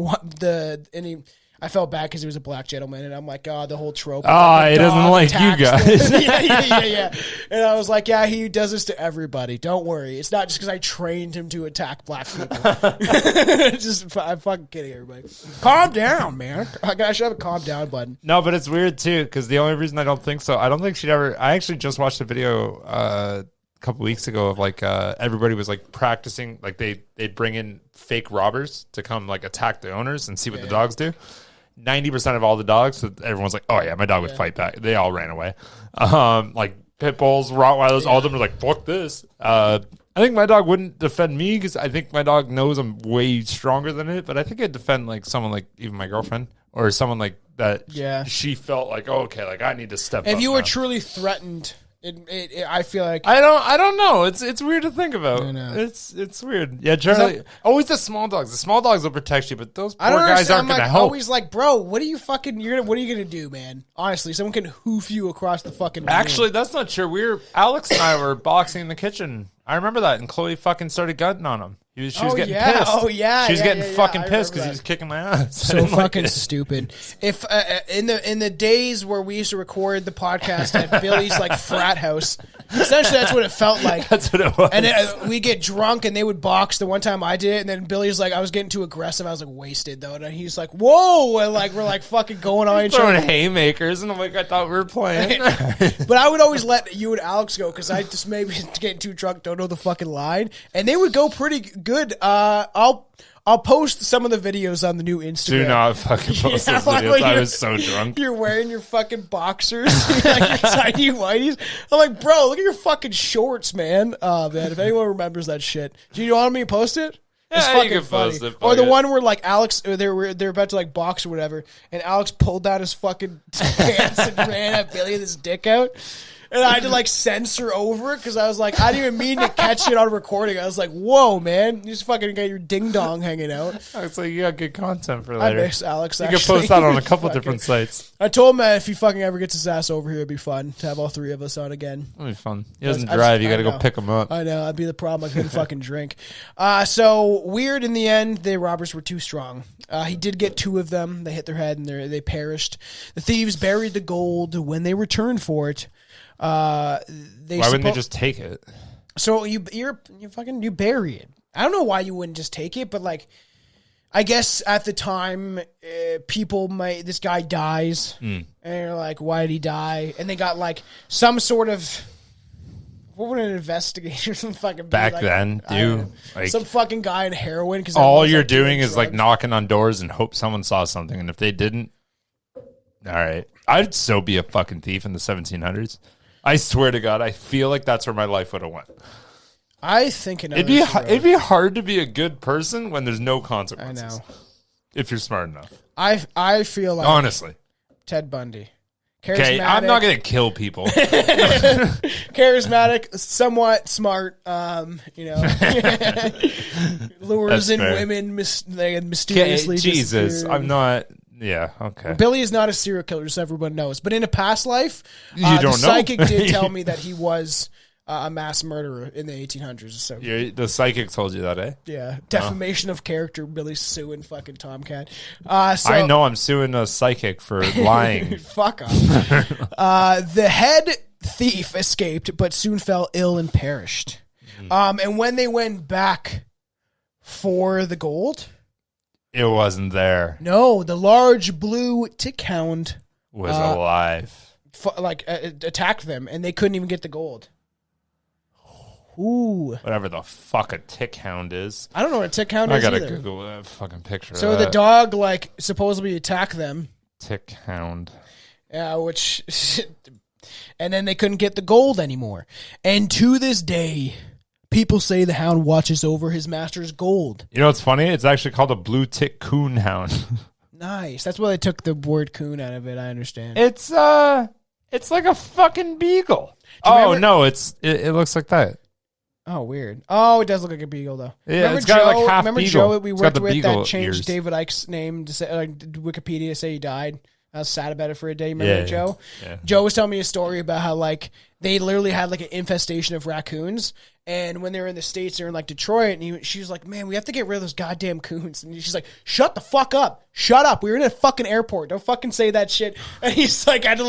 I felt bad because he was a black gentleman, and I'm like, oh, the whole trope. He doesn't like you guys. yeah. And I was like, yeah, he does this to everybody. Don't worry. It's not just because I trained him to attack black people. I'm fucking kidding everybody. Calm down, man. I should have a calm down button. No, but it's weird, too, because the only reason I don't think so, I don't think she'd ever... I actually just watched a video a couple weeks ago of, like, everybody was, like, practicing. Like, they'd bring in fake robbers to come, like, attack the owners and see what the dogs do. 90% of all the dogs, everyone's like, oh yeah, my dog would fight back. They all ran away. Like pit bulls, Rottweilers, all of them are like, fuck this. I think my dog wouldn't defend me because I think my dog knows I'm way stronger than it, but I think I'd defend like someone like even my girlfriend or someone like that. Yeah. She felt like, oh, okay, like I need to step up. If you were truly threatened, I feel like I don't know. It's weird to think about. I know. It's weird. Yeah, Charlie. Always the small dogs. The small dogs will protect you, but those poor guys aren't going to help. Always like, bro, what are you fucking? What are you going to do, man? Honestly, someone can hoof you across the fucking room. Actually, that's not true. Alex and I were boxing in the kitchen. I remember that, and Chloe fucking started gutting on him. She was getting pissed. Oh yeah, she was getting fucking pissed because he was kicking my ass. So fucking stupid. If in the days where we used to record the podcast at Billy's like frat house, Essentially, that's what it felt like. That's what it was. And then we get drunk, and they would box. The one time I did it, and then Billy's like, I was getting too aggressive. I was like wasted though, and he's like, "Whoa!" And like we're like fucking going on each other, throwing haymakers, and I'm like, I thought we were playing. But I would always let you and Alex go because I just maybe getting too drunk, don't know the fucking line, and they would go pretty good. I'll post some of the videos on the new Instagram. Do not fucking post those videos. I was so drunk. You're wearing your fucking boxers, like your tiny whities. I'm like, bro, look at your fucking shorts, man. Oh, man, if anyone remembers that shit. Do you want me to post it? It's yeah, fucking you can funny. post it. Or the one where like Alex, they're about to like box or whatever, and Alex pulled down his fucking pants and ran at Billy with his dick out. And I had to like censor over it because I was like, I didn't even mean to catch it on recording. I was like, whoa, man. You just fucking got your ding dong hanging out. It's like you got good content for later. I miss Alex, You can post that on a couple different sites. I told him if he fucking ever gets his ass over here, it'd be fun to have all three of us on again. It'll be fun. He doesn't drive. You got to go pick him up. I know. That'd be the problem. I couldn't fucking drink. So weird in the end. The robbers were too strong. He did get two of them. They hit their head and they perished. The thieves buried the gold. When they returned for it, why wouldn't they just take it? So you bury it. I don't know why you wouldn't just take it, but like, I guess at the time, people might. This guy dies, and you're like, why did he die? And they got like some sort of. What would an investigator fucking back like, then do? Like, some fucking guy in heroin? Because all you're doing is like knocking on doors and hope someone saw something, and if they didn't, all right, I'd so be a fucking thief in the 1700s. I swear to God, I feel like that's where my life would have went. I think it'd be hard to be a good person when there's no consequences. I know. If you're smart enough. I feel like honestly, Ted Bundy. Okay, I'm not gonna kill people. Charismatic, somewhat smart. Lures in women mysteriously. Jesus, I'm not. Yeah, okay. Billy is not a serial killer, just everyone knows. But in a past life, the psychic did tell me that he was a mass murderer in the 1800s. So the psychic told you that, eh? Yeah, defamation of character. Billy's suing fucking Tomcat. I know I'm suing a psychic for lying. Fuck off. The head thief escaped, but soon fell ill and perished. And when they went back for the gold. It wasn't there. No, the large blue tick hound was alive. Attacked them, and they couldn't even get the gold. Ooh. Whatever the fuck a tick hound is. I don't know what a tick hound is. I gotta either. Google that fucking picture. So the dog supposedly attacked them. Tick hound. Yeah, and then they couldn't get the gold anymore. And to this day, people say the hound watches over his master's gold. You know what's funny? It's actually called a blue tick coon hound. Nice. That's why they took the word coon out of it. I understand. It's like a fucking beagle. No, it looks like that. Oh, weird. Oh, it does look like a beagle, though. Yeah, remember it's got Joe, like half remember beagle. Joe that we worked with that changed ears. David Icke's name to say, Wikipedia to say he died? I was sad about it for a day. Remember Joe? Yeah. Joe was telling me a story about how they literally had an infestation of raccoons. And when they were in the States, they were in Detroit, and she was like, man, we have to get rid of those goddamn coons. And she's like, shut the fuck up. Shut up. We were in a fucking airport. Don't fucking say that shit. And he's like, I had to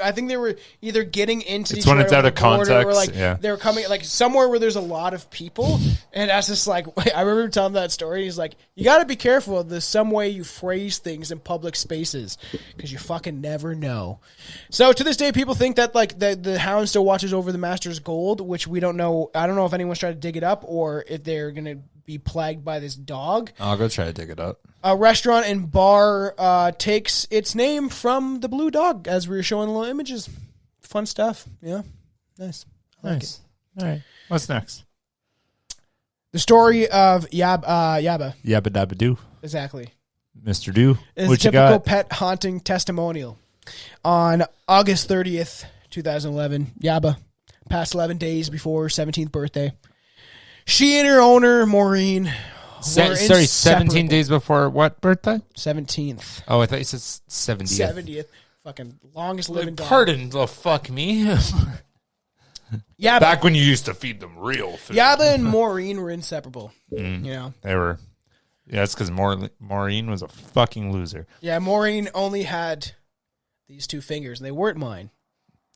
I think they were either getting into Detroit when it's out of context. Or they were coming somewhere where there's a lot of people. And that's just I remember telling that story. He's like, you got to be careful. There's some way you phrase things in public spaces because you fucking never know. So to this day, people think that the hound still watches over the master's gold, which we don't know. I don't know if anyone's trying to dig it up or if they're going to be plagued by this dog. I'll go try to dig it up. A restaurant and bar takes its name from the blue dog, as we were showing little images. Fun stuff. Yeah. Nice. I like it. All right. What's next? The story of Yabba. Yabba Dabba Doo. Exactly. Mr. Doo. It's what a you typical got? pet haunting testimonial. On August 30th, 2011, Yabba passed 11 days before her 17th birthday. She and her owner, Maureen, were 17 days before what birthday? 17th. Oh, I thought you said 70th. 70th. Fucking longest living dog. Pardon the fuck me. Yabba. Back when you used to feed them real food. Yabba and Maureen were inseparable. You know? They were. Yeah, it's because Maureen was a fucking loser. Yeah, Maureen only had these two fingers, and they weren't mine.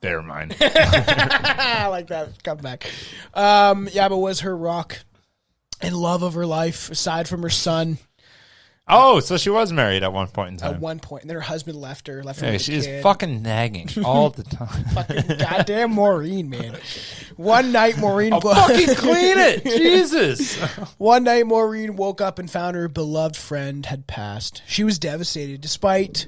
They're mine. I like that comeback. Yaba was her rock and love of her life, aside from her son. Oh, so she was married at one point in time. At one point, and then her husband left her. Hey, she's fucking nagging all the time. Fucking goddamn Maureen, man. One night, Maureen... fucking clean it! Jesus! One night, Maureen woke up and found her beloved friend had passed. She was devastated, despite...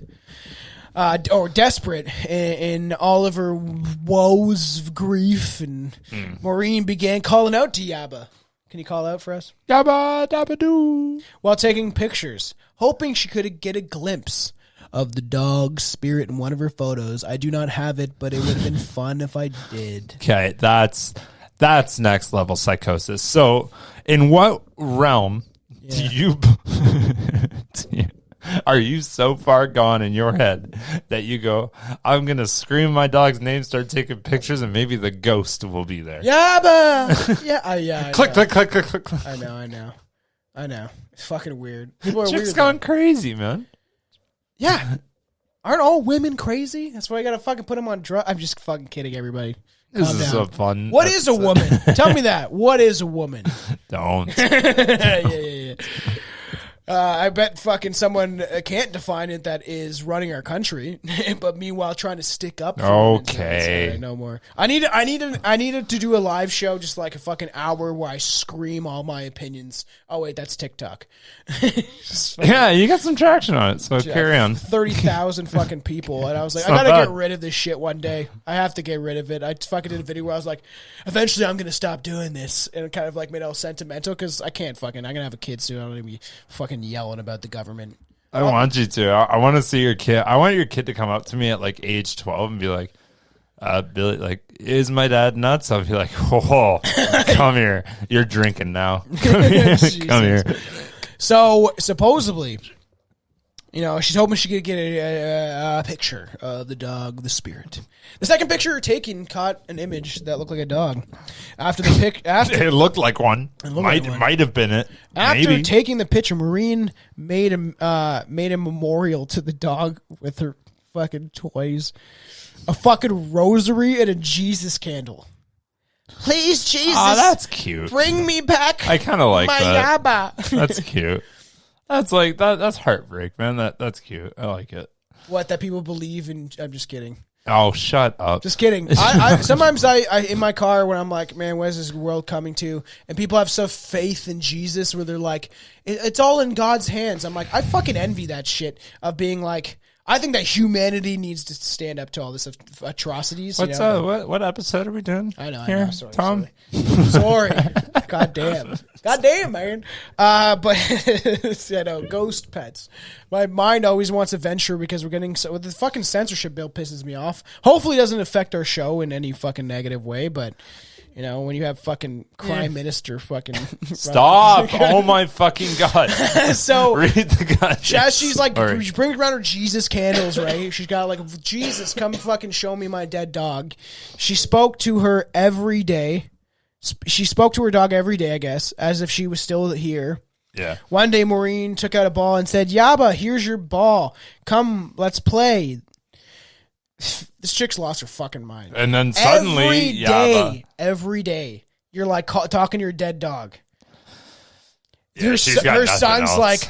desperate in all of her woes of grief, and Maureen began calling out to Yaba. Can you call out for us? Yabba dabba doo. While taking pictures, hoping she could get a glimpse of the dog's spirit in one of her photos. I do not have it, but it would have been fun if I did. Okay, that's next level psychosis. So, in what realm do you are you so far gone in your head that you go, I'm going to scream my dog's name, start taking pictures, and maybe the ghost will be there? Yaba! Yeah. Click. I know. It's fucking weird. People are Chick's weird. going crazy, man. Yeah. Aren't all women crazy? That's why I got to fucking put them on drugs. I'm just fucking kidding, everybody. This is so fun. What is a woman? Tell me that. What is a woman? Don't. Yeah. I bet fucking someone can't define it that is running our country, but meanwhile trying to stick up. For okay, no more. I needed to do a live show, just like a fucking hour where I scream all my opinions. Oh wait, that's TikTok. Yeah, you got some traction on it, so carry on. 30,000 fucking people, and I was like, I gotta get rid of this shit one day. I have to get rid of it. I fucking did a video where I was like, eventually I'm gonna stop doing this, and it kind of like made it all sentimental because I can't fucking. I'm gonna have a kid soon. I'm gonna be fucking yelling about the government. I want you to. I want to see your kid. I want your kid to come up to me at like age 12 and be like, Billy, like, is my dad nuts? I'll be like, oh, come here. You're drinking now. Come here. So supposedly, she's hoping she could get a picture of the dog, the spirit. The second picture taken caught an image that looked like a dog. It looked like one. Might have been it. After taking the picture, Maureen made a memorial to the dog with her fucking toys, a fucking rosary, and a Jesus candle. Please, Jesus. Oh, that's cute. Bring me back. I kind of like my that. Yaba. That's cute. That's like that's heartbreak, man. That's cute. I like it. What, that people believe in? I'm just kidding. Oh, shut up. Just kidding. Sometimes I in my car when I'm like, man, where's this world coming to? And people have such faith in Jesus where they're like, it's all in God's hands. I'm like, I fucking envy that shit of being like, I think that humanity needs to stand up to all this atrocities. What episode are we doing? I know. Sorry, Tom. Sorry. God damn, man. But ghost pets. My mind always wants a venture because we're getting the fucking censorship bill pisses me off. Hopefully, it doesn't affect our show in any fucking negative way, but. When you have fucking crime minister fucking... Stop. Oh, my fucking God. So... Read the goddamn she's like... She brings around her Jesus candles, right? She's got like, Jesus, come fucking show me my dead dog. She spoke to her every day. She spoke to her dog every day, I guess, as if she was still here. Yeah. One day, Maureen took out a ball and said, Yaba, here's your ball. Come, let's play. This chick's lost her fucking mind. And then suddenly, every day, you're like talking to your dead dog. Yeah, her son's else. like,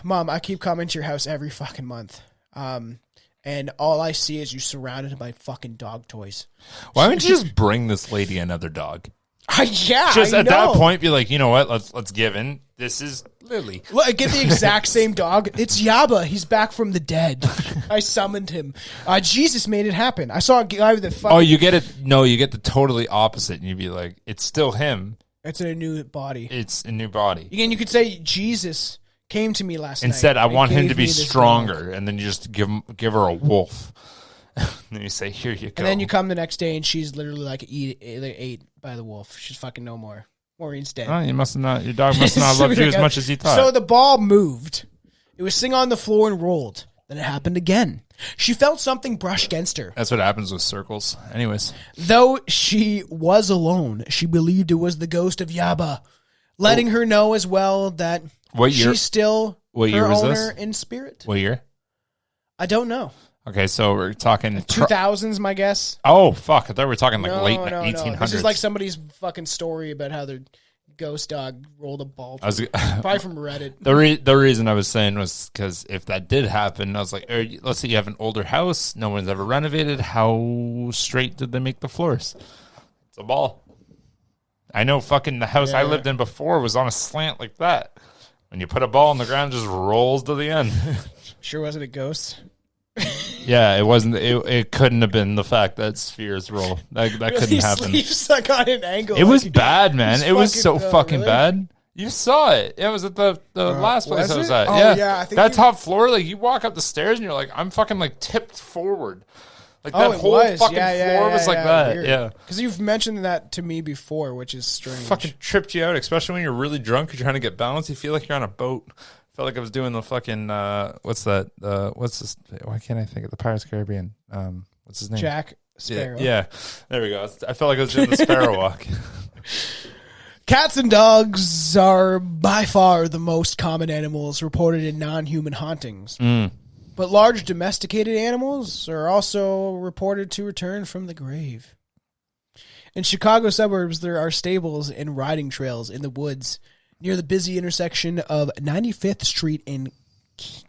Mom, I keep coming to your house every fucking month. And all I see is you surrounded by fucking dog toys. Why don't you just bring this lady another dog? Just at that point, be like, you know what? Let's give in. This is Lily. Look, get the exact same dog. It's Yaba. He's back from the dead. I summoned him. Jesus made it happen. I saw a guy with a fucking... Oh, you get it? No, you get the totally opposite, and you'd be like, it's still him. It's in a new body. It's a new body. Again, you could say Jesus came to me last night. Instead, I want him to be stronger, and then you just give her a wolf. And then you say, here you go. And then you come the next day, and she's literally like ate by the wolf. She's fucking no more. Maureen's dead. Oh, your dog must not have loved you as much as he thought. So the ball moved. It was sitting on the floor and rolled. Then it happened again. She felt something brush against her. That's what happens with circles. Anyways. Though she was alone, she believed it was the ghost of Yaba, letting her know as well that she's still her owner in spirit. What year? I don't know. Okay, so we're talking 2000s, my guess. Oh fuck! I thought we were talking like late 1800s. No. This is like somebody's fucking story about how their ghost dog rolled a ball. Probably from Reddit. The reason I was saying was because if that did happen, I was like, let's say you have an older house, no one's ever renovated. How straight did they make the floors? It's a ball. I know fucking the house I lived in before was on a slant like that. When you put a ball on the ground, it just rolls to the end. Sure wasn't a ghost? Yeah, it wasn't. It couldn't have been the fact that spheres roll. That couldn't happen. Stuck on an angle. It was bad, man. It was so fucking really? bad. You saw it. It was at the last place I was at. Oh, yeah, I think that top floor, like you walk up the stairs and you're like, I'm fucking like tipped forward. Like that whole fucking floor was like that. Weird. Yeah. Because you've mentioned that to me before, which is strange. Fucking tripped you out, especially when you're really drunk. You're trying to get balance. You feel like you're on a boat. Felt like I was doing the fucking what's that? What's this? Why can't I think of the Pirates of the Caribbean? What's his name? Jack Sparrow. Yeah. There we go. I felt like I was doing the Sparrow walk. Cats and dogs are by far the most common animals reported in non-human hauntings. But large domesticated animals are also reported to return from the grave. In Chicago suburbs, there are stables and riding trails in the woods near the busy intersection of 95th Street in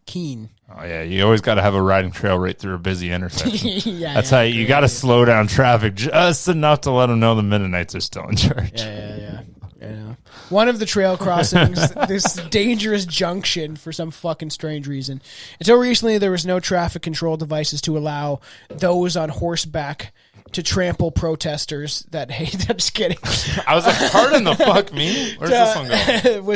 Keene. Oh, yeah. You always got to have a riding trail right through a busy intersection. That's how you got to slow down traffic just enough to let them know the Mennonites are still in charge. Yeah. One of the trail crossings, this dangerous junction for some fucking strange reason. Until recently, there was no traffic control devices to allow those on horseback to trample protesters that hate. I'm just kidding. I was like, pardon the fuck me? Where's this one going?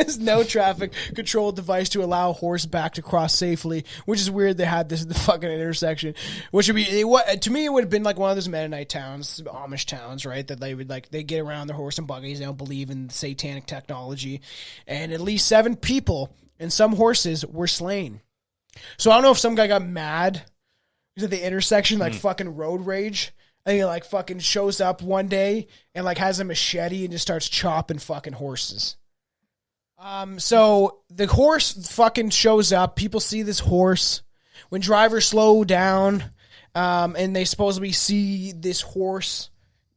was no traffic control device to allow horseback to cross safely, which is weird. They had this at the fucking intersection, which would be to me. It would have been like one of those Mennonite towns, Amish towns, right? That they would they get around their horse and buggies. They don't believe in satanic technology, and at least 7 people and some horses were slain. So I don't know if some guy got mad. He's at the intersection, like fucking road rage. And he like fucking shows up one day and like has a machete and just starts chopping fucking horses. So the horse fucking shows up. People see this horse. When drivers slow down, and they supposedly see this horse,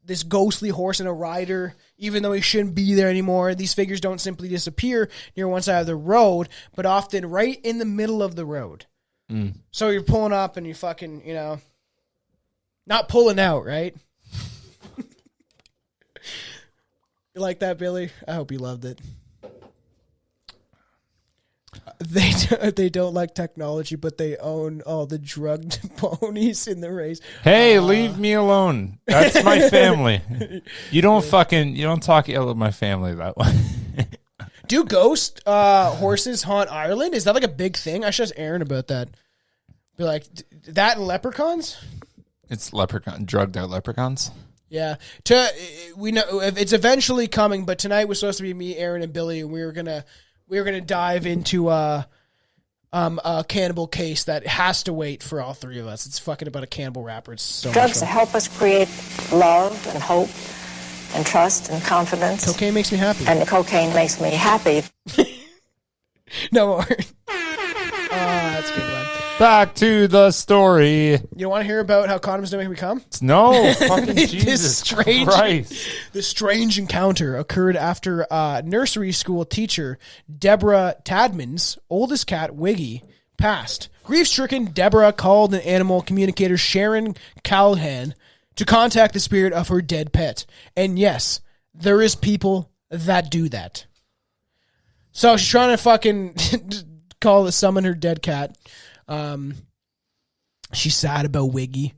this ghostly horse and a rider, even though he shouldn't be there anymore. These figures don't simply disappear near one side of the road, but often right in the middle of the road. So you're pulling up and you fucking, not pulling out, right? You like that, Billy? I hope you loved it. They don't like technology, but they own all the drugged ponies in the race. Hey, leave me alone. That's my family. You don't talk ill of my family that way. Do ghost horses haunt Ireland? Is that like a big thing? I should ask Aaron about that. Be like, that and leprechauns? It's drugged out leprechauns? Yeah. We know it's eventually coming, but tonight was supposed to be me, Aaron, and Billy, and we were gonna dive into a cannibal case that has to wait for all 3 of us. It's fucking about a cannibal rapper. It's so drugs much fun. help us create love and hope and trust and confidence. Cocaine makes me happy. And cocaine makes me happy. No more. That's a good one. Back to the story. You want to hear about how condoms don't make me come? No, fucking Jesus Christ. This strange encounter occurred after nursery school teacher Deborah Tadman's oldest cat, Wiggy, passed. Grief-stricken, Deborah called an animal communicator, Sharon Callahan, to contact the spirit of her dead pet. And yes, there is people that do that. So she's trying to fucking summon her dead cat. She's sad about Wiggy.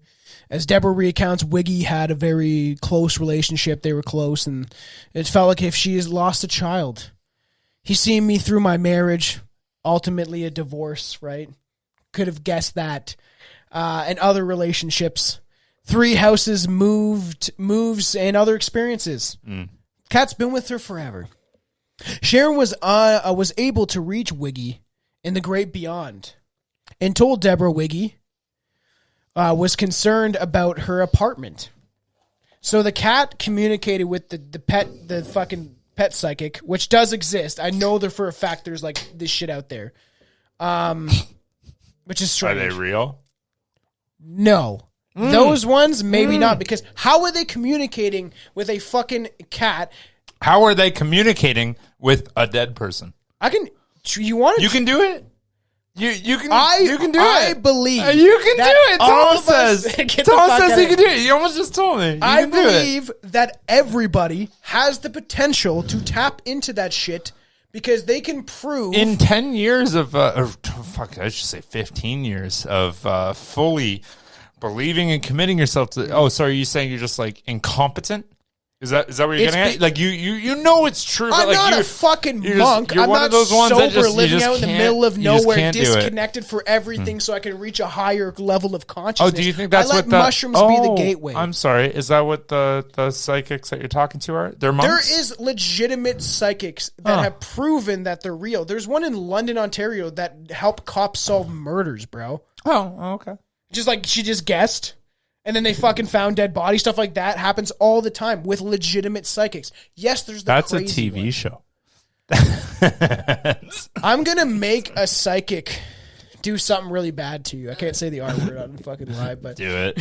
As Deborah recounts, Wiggy had a very close relationship. They were close, and it felt like if she has lost a child. He's seen me through my marriage, ultimately a divorce, right? Could have guessed that. And other relationships. 3 houses, moves, and other experiences. Cat's been with her forever. Sharon was able to reach Wiggy in the great beyond and told Deborah Wiggy was concerned about her apartment. So the cat communicated with the fucking pet psychic, which does exist. I know that for a fact there's like this shit out there. Which is strange. Are they real? No. Those ones, maybe not, because how are they communicating with a fucking cat? How are they communicating with a dead person? You want to? You can do it. You can do it. I believe you can do it. Tom says. Tom says he can do it. You almost just told me. I believe that everybody has the potential to tap into that shit because they can prove in 10 years of I should say 15 years of fully believing and committing yourself to. Oh, sorry, you saying you're just like incompetent? Is that what you're getting at? Like you know it's true. I'm but like not a fucking monk. You're I'm one not of those ones sober, that just, living out in the middle of nowhere, disconnected for everything, so I can reach a higher level of consciousness. Oh, do you think that's what mushrooms be the gateway? I'm sorry. Is that what the psychics that you're talking to are? They're monks? There is legitimate psychics that have proven that they're real. There's one in London, Ontario, that help cops solve murders, bro. Oh, okay. Just like she just guessed. And then they fucking found dead bodies. Stuff like that happens all the time with legitimate psychics. Yes, there's the That's crazy a TV one. show. I'm going to make a psychic do something really bad to you. I can't say the R word on fucking live, but do it.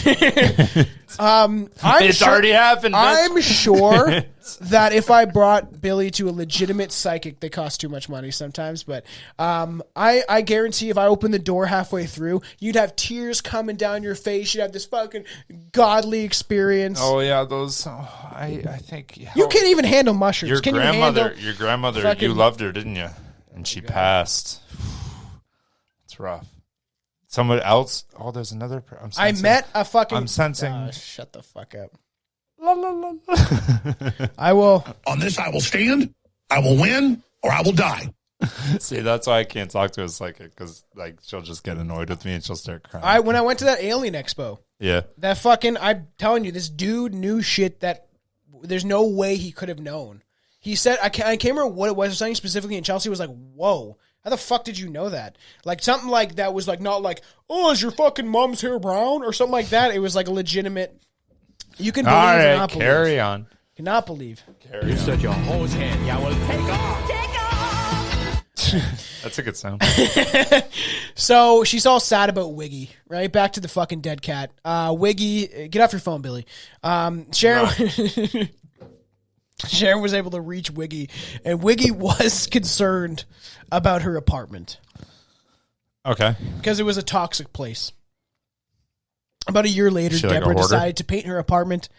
It's already happened. I'm sure that if I brought Billy to a legitimate psychic, they cost too much money sometimes, but I guarantee if I open the door halfway through, you'd have tears coming down your face. You'd have this fucking godly experience. Oh yeah, those. I think you can't even handle mushrooms. Your Can grandmother, fucking, you loved her, didn't you? And she passed. It's rough. Someone else. Oh, there's another. I met a fucking. I'm sensing. Shut the fuck up. La, la, la. I will. On this, I will stand, I will win, or I will die. See, that's why I can't talk to a psychic, because like she'll just get annoyed with me and she'll start crying. When I went to that Alien Expo, that fucking, I'm telling you, this dude knew shit that there's no way he could have known. He said, I can't remember what it was, something specifically in Chelsea was like, whoa. How the fuck did you know that? Like something like that was like not like, oh, is your fucking mom's hair brown or something like that. It was like a legitimate. You can believe all right, or not believe. Carry on. Cannot believe. You're such a hose hand. Yeah, well, take off. That's a good sound. So she's all sad about Wiggy, right? Back to the fucking dead cat. Wiggy, get off your phone, Billy. Sharon. Sharon was able to reach Wiggy, and Wiggy was concerned about her apartment. Okay. Because it was a toxic place. About a year later, Deborah decided to paint her apartment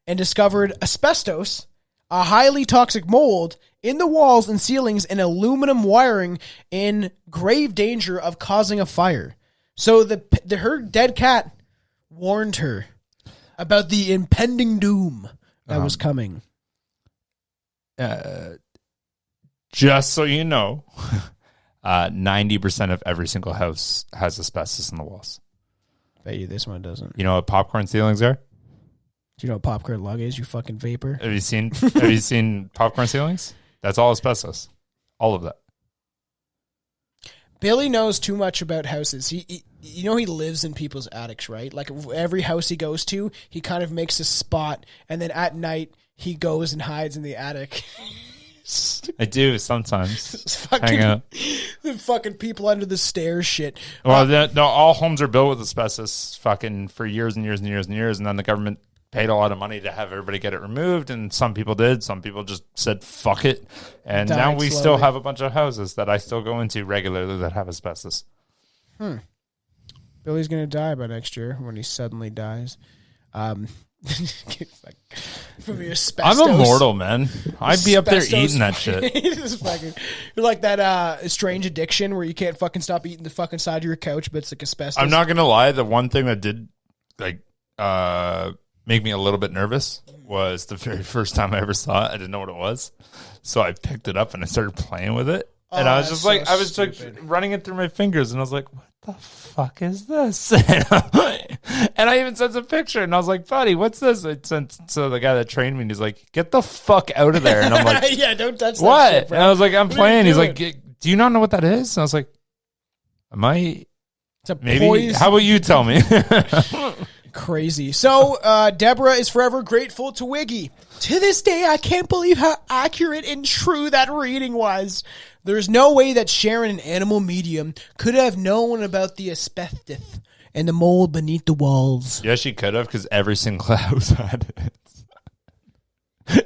and discovered asbestos, a highly toxic mold, in the walls and ceilings and aluminum wiring in grave danger of causing a fire. So her dead cat warned her about the impending doom that was coming. Just so you know, 90% of every single house has asbestos in the walls. Bet you this one doesn't. You know what popcorn ceilings are? Do you know what popcorn lug is, you fucking vapor? Have you seen popcorn ceilings? That's all asbestos. All of that. Billy knows too much about houses. He lives in people's attics, right? Like every house he goes to, he kind of makes a spot, and then at night he goes and hides in the attic. I do sometimes. Hang out. The fucking people under the stairs shit. Well, all homes are built with asbestos fucking for years and years and years and years, and then the government paid a lot of money to have everybody get it removed, and some people did. Some people just said, fuck it. And now we still have a bunch of houses that I still go into regularly that have asbestos. Billy's going to die by next year when he suddenly dies. From the asbestos. I'm immortal, man. I'd be up there eating that shit. You're like that strange addiction where you can't fucking stop eating the fucking side of your couch, but it's like asbestos. I'm not going to lie. The one thing that did make me a little bit nervous was the very first time I ever saw it. I didn't know what it was. So I picked it up and I started playing with it. And I was just like, I was like running it through my fingers, and I was like, what the fuck is this? And I even sent a picture, and I was like, buddy, what's this? I sent to the guy that trained me, and he's like, get the fuck out of there. And I'm like, yeah, don't touch that what? shit, bro. And I was like, I'm playing. He's like, do you not know what that is? And I was like, maybe? Poison. How about you tell me? Crazy. So Deborah is forever grateful to Wiggy. To this day, I can't believe how accurate and true that reading was. There's no way that Sharon, an animal medium, could have known about the asbestos and the mold beneath the walls. Yeah, she could have, because every single house had it.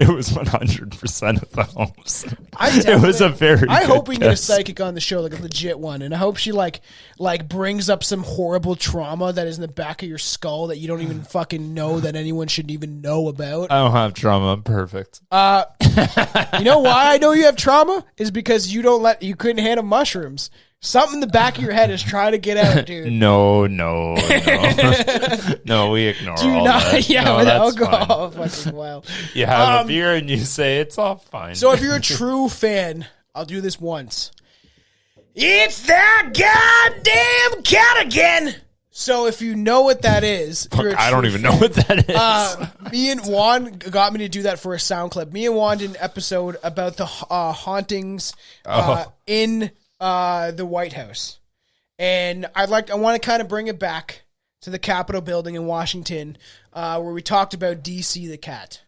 It was 100% of the homes. It was a very. I hope we guess. can get a psychic on the show, like a legit one, and I hope she like brings up some horrible trauma that is in the back of your skull that you don't even fucking know that anyone should even know about. I don't have trauma. I'm perfect. You know why I know you have trauma is because you couldn't handle mushrooms. Something in the back of your head is trying to get out, dude. No. No, we ignore all that. Yeah, no, with that's alcohol. fine. Fucking wild. You have a beer and you say it's all fine. So if you're a true fan, I'll do this once. It's that goddamn cat again. So if you know what that is, I don't even know what that is. Me and Juan got me to do that for a sound clip. Me and Juan did an episode about the hauntings in the White House, and I want to kind of bring it back to the Capitol building in Washington, where we talked about DC the cat.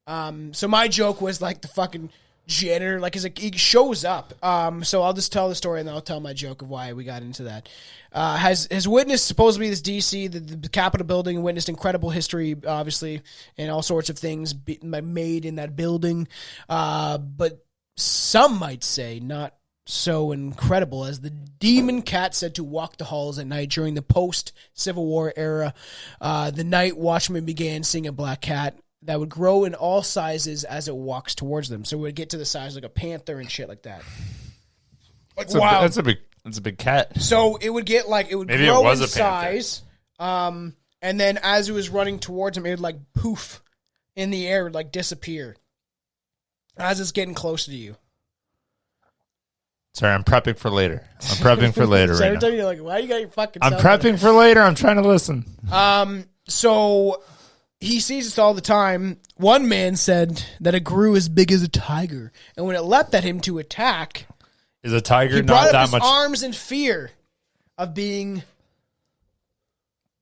So my joke was like the fucking janitor, like he shows up. So I'll just tell the story and then I'll tell my joke of why we got into that. Has witnessed supposedly this DC, the Capitol building, and witnessed incredible history, obviously, and all sorts of things made in that building. But some might say not so incredible as the demon cat said to walk the halls at night during the post-Civil War era. The night watchman began seeing a black cat that would grow in all sizes as it walks towards them. So it would get to the size like a panther and shit like that. Wow. That's a big cat. So it would get like, it would Maybe grow it was in a panther. size. And then as it was running towards him, it would like poof in the air, would like disappear as it's getting closer to you. Sorry, I'm prepping for later. So every right time now. you're like, why you got your fucking I'm sound prepping for later. I'm trying to listen. So he sees this all the time. One man said that it grew as big as a tiger, and when it leapt at him to attack, Is a tiger he brought not up that his much? arms in fear of being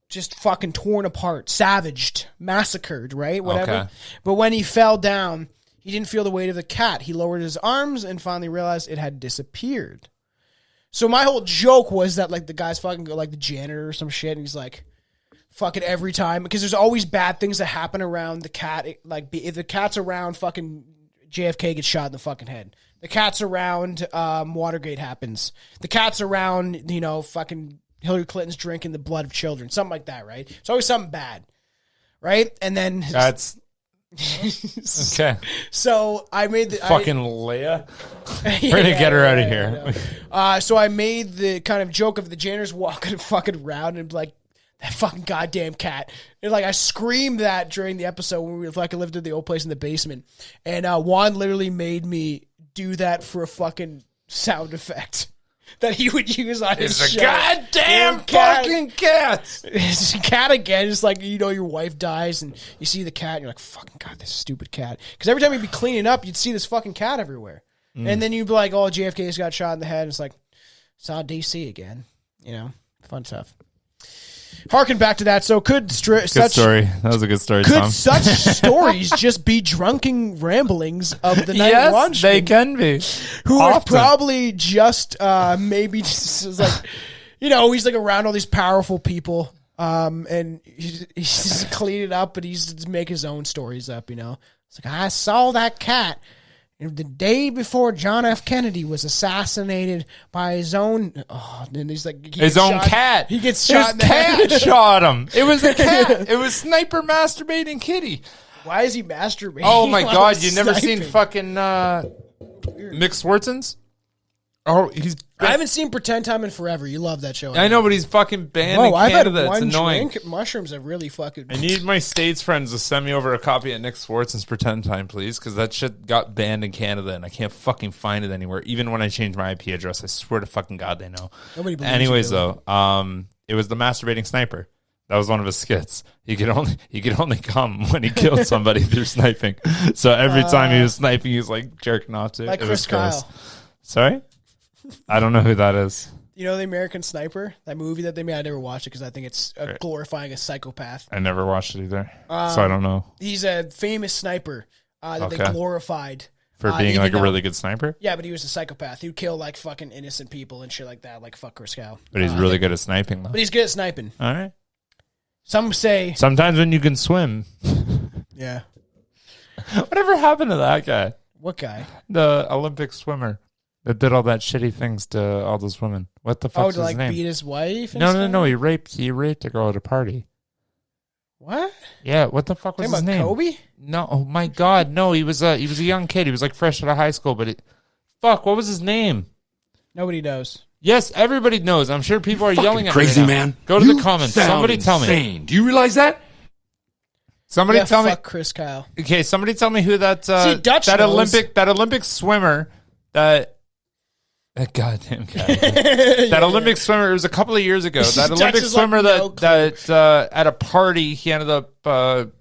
just fucking torn apart, savaged, massacred, right? Whatever. Okay. But when he fell down, he didn't feel the weight of the cat. He lowered his arms and finally realized it had disappeared. So my whole joke was that like the guy's fucking like the janitor or some shit, and he's like, fucking every time, because there's always bad things that happen around the cat. If the cat's around, fucking JFK gets shot in the fucking head. The cat's around, Watergate happens. The cat's around, fucking Hillary Clinton's drinking the blood of children, something like that, right? It's always something bad, right? And then That's okay. So I made the Fucking Leia. We're gonna get her out of here. So I made the kind of joke of the janitor's walking fucking around and like, that fucking goddamn cat. And like I screamed that during the episode when we lived in the old place in the basement. And Juan literally made me do that for a fucking sound effect that he would use on his It's show. a goddamn fucking cat. It's a cat again. It's like, your wife dies and you see the cat and you're like, fucking God, this stupid cat. Because every time you'd be cleaning up, you'd see this fucking cat everywhere. And then you'd be like, oh, JFK's got shot in the head. And it's like, saw DC again. Fun stuff. Harken back to that. So Good story. That was a good story, could Tom. such stories just be drunken ramblings of the night Yes, watchman they can be. who are Often. probably just maybe just like, he's like around all these powerful people, and he's just cleaning up, but he's just make his own stories up. It's like, I saw that cat the day before John F. Kennedy was assassinated by his own. Oh, and he's like His own cat. He gets shot in the cat head. shot him. It was a cat. It was Sniper masturbating kitty. Why is he masturbating? Oh my while God! he's You never sniping? seen fucking Mick Swartzens? Oh, he's. I haven't seen Pretend Time in forever. You love that show. I know, but he's fucking banned Oh, in I've had Canada. It's one annoying. drink. Mushrooms have really fucking. I need my States friends to send me over a copy of Nick Swartzen's Pretend Time, please, because that shit got banned in Canada, and I can't fucking find it anywhere. Even when I change my IP address, I swear to fucking God, they know. Nobody believes Anyways, you, really. though, it was the masturbating sniper. That was one of his skits. He could only come when he killed somebody through sniping. So every time he was sniping, he was like jerking off to it. Like It Chris was gross. Kyle. Sorry, I don't know who that is. You know the American Sniper? That movie that they made? I never watched it because I think it's glorifying a psychopath. I never watched it either, so I don't know. He's a famous sniper that they Okay. glorified. For being like a really good sniper? Yeah, but he was a psychopath. He'd kill like fucking innocent people and shit like that, like fuck Chris Kyle. But he's really good at sniping, though. But he's good at sniping. All right. Some say... Sometimes when you can swim. Yeah. Whatever happened to that guy? What guy? The Olympic swimmer that did all that shitty things to all those women. What the fuck's his name? Beat his wife? No. He raped a girl at a party. What? Yeah, what the fuck was his name? Kobe? No, oh my god, no. He was a young kid. He was like fresh out of high school. But what was his name? Nobody knows. Yes, everybody knows. I'm sure people are yelling at me crazy right now. man. Go to the comments. Somebody tell me. Do you realize that? Somebody tell me. Fuck Chris Kyle. Okay, somebody tell me who that Dutch that knows. Olympic swimmer that goddamn guy. That Olympic swimmer, it was a couple of years ago. That Olympic swimmer that at a party he ended up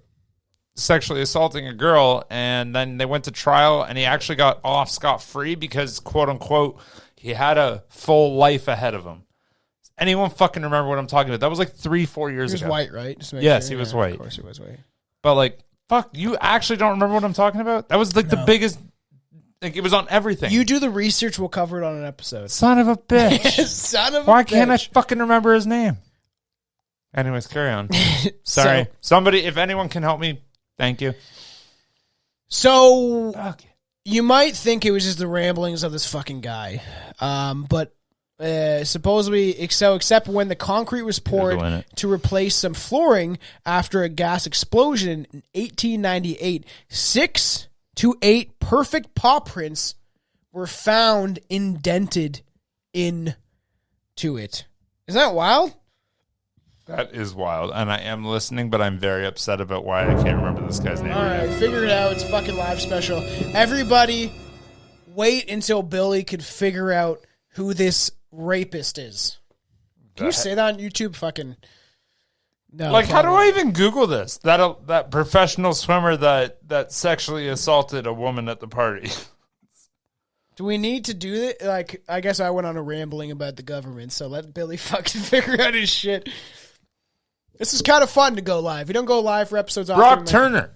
sexually assaulting a girl, and then they went to trial and he actually got off scot-free because, quote unquote, he had a full life ahead of him. Does anyone fucking remember what I'm talking about? That was like 3-4 years ago. He was white, right? Yes, he was white. Of course he was white. But like, fuck, you actually don't remember what I'm talking about? That was like the biggest, like it was on everything. You do the research, we'll cover it on an episode. Son of a bitch. Son of a Why bitch. can't I fucking remember his name? Anyways, carry on. Sorry. Somebody, if anyone can help me, thank you. So, Fuck. You might think it was just the ramblings of this fuking guy. But supposedly, except when the concrete was poured to replace some flooring after a gas explosion in 1898, 6 to 8 perfect paw prints were found indented into it. Isn't that wild? That is wild. And I am listening, but I'm very upset about why I can't remember this guy's name. All right, figure it out. It's a fucking live special. Everybody, wait until Billy could figure out who this rapist is. Can you say that on YouTube? Fucking no. Like, how do I even Google this? That professional swimmer that sexually assaulted a woman at the party. Do we need to do it? Like, I guess I went on a rambling about the government, so let Billy fucking figure out his shit. This is kind of fun to go live. You don't go live for episodes. Brock Turner.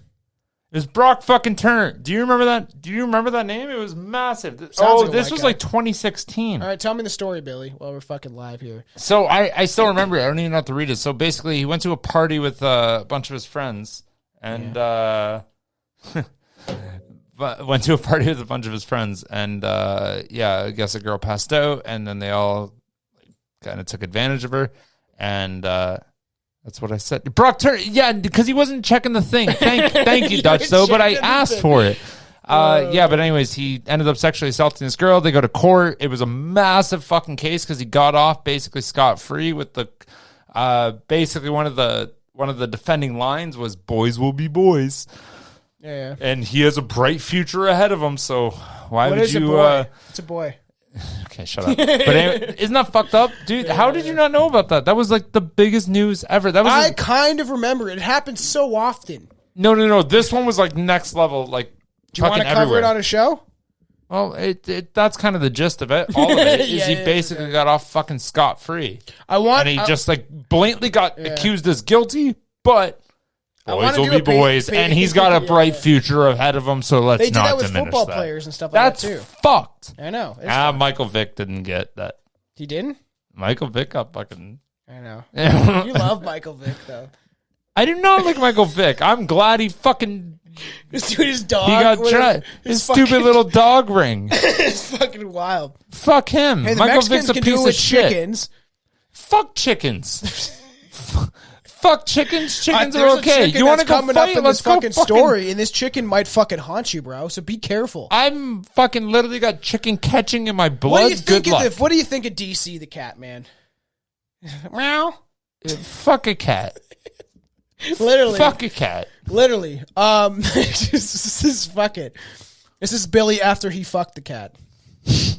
It was Brock fucking Turner. Do you remember that? Do you remember that name? It was massive. Like this was like 2016. All right, tell me the story, Billy, while we're fucking live here. So I still remember it. I don't even have to read it. So basically, he went to a party with a bunch of his friends, and went to a party with a bunch of his friends, and I guess a girl passed out, and then they all kind of took advantage of her, and that's what I said. Brock Turner, yeah, because he wasn't checking the thing. Thank you, Dutch, though, but I asked for it. But anyways, he ended up sexually assaulting this girl. They go to court. It was a massive fucking case because he got off basically scot-free with the basically one of the defending lines was "boys will be boys." Yeah. And he has a bright future ahead of him, so why would you... It's a boy. Okay, shut up. But anyway, isn't that fucked up? Dude, how did you not know about that? That was like the biggest news ever. I kind of remember. It happens so often. No. This one was like next level, like do you want to cover it on a show? Well, that's kind of the gist of it. All of it is he basically got off fucking scot-free. And he just like blatantly got accused as guilty, but... Boys will be boys, and he's got a bright future ahead of him, so let's not diminish that. They do that with football players and stuff like that, too. That's fucked. I know. Michael Vick didn't get that. He didn't? Michael Vick got fucking... I know. You love Michael Vick, though. I do not like Michael Vick. I'm glad he fucking... This dude, his dog... He got tried. His stupid little dog ring. It's fucking wild. Fuck him. Hey, Michael Vick's a piece of shit. Chickens. Fuck chickens. Fuck chickens. Chickens are okay. You want to go coming fight? Up in Let's this go fucking story, and this chicken might fucking haunt you, bro. So be careful. I'm fucking literally got chicken catching in my blood. What do you think Good luck. What do you think of DC the cat, man? Meow. Fuck a cat. Literally. Fuck a cat. Literally. This is fuck it. This is Billy after he fucked the cat. It's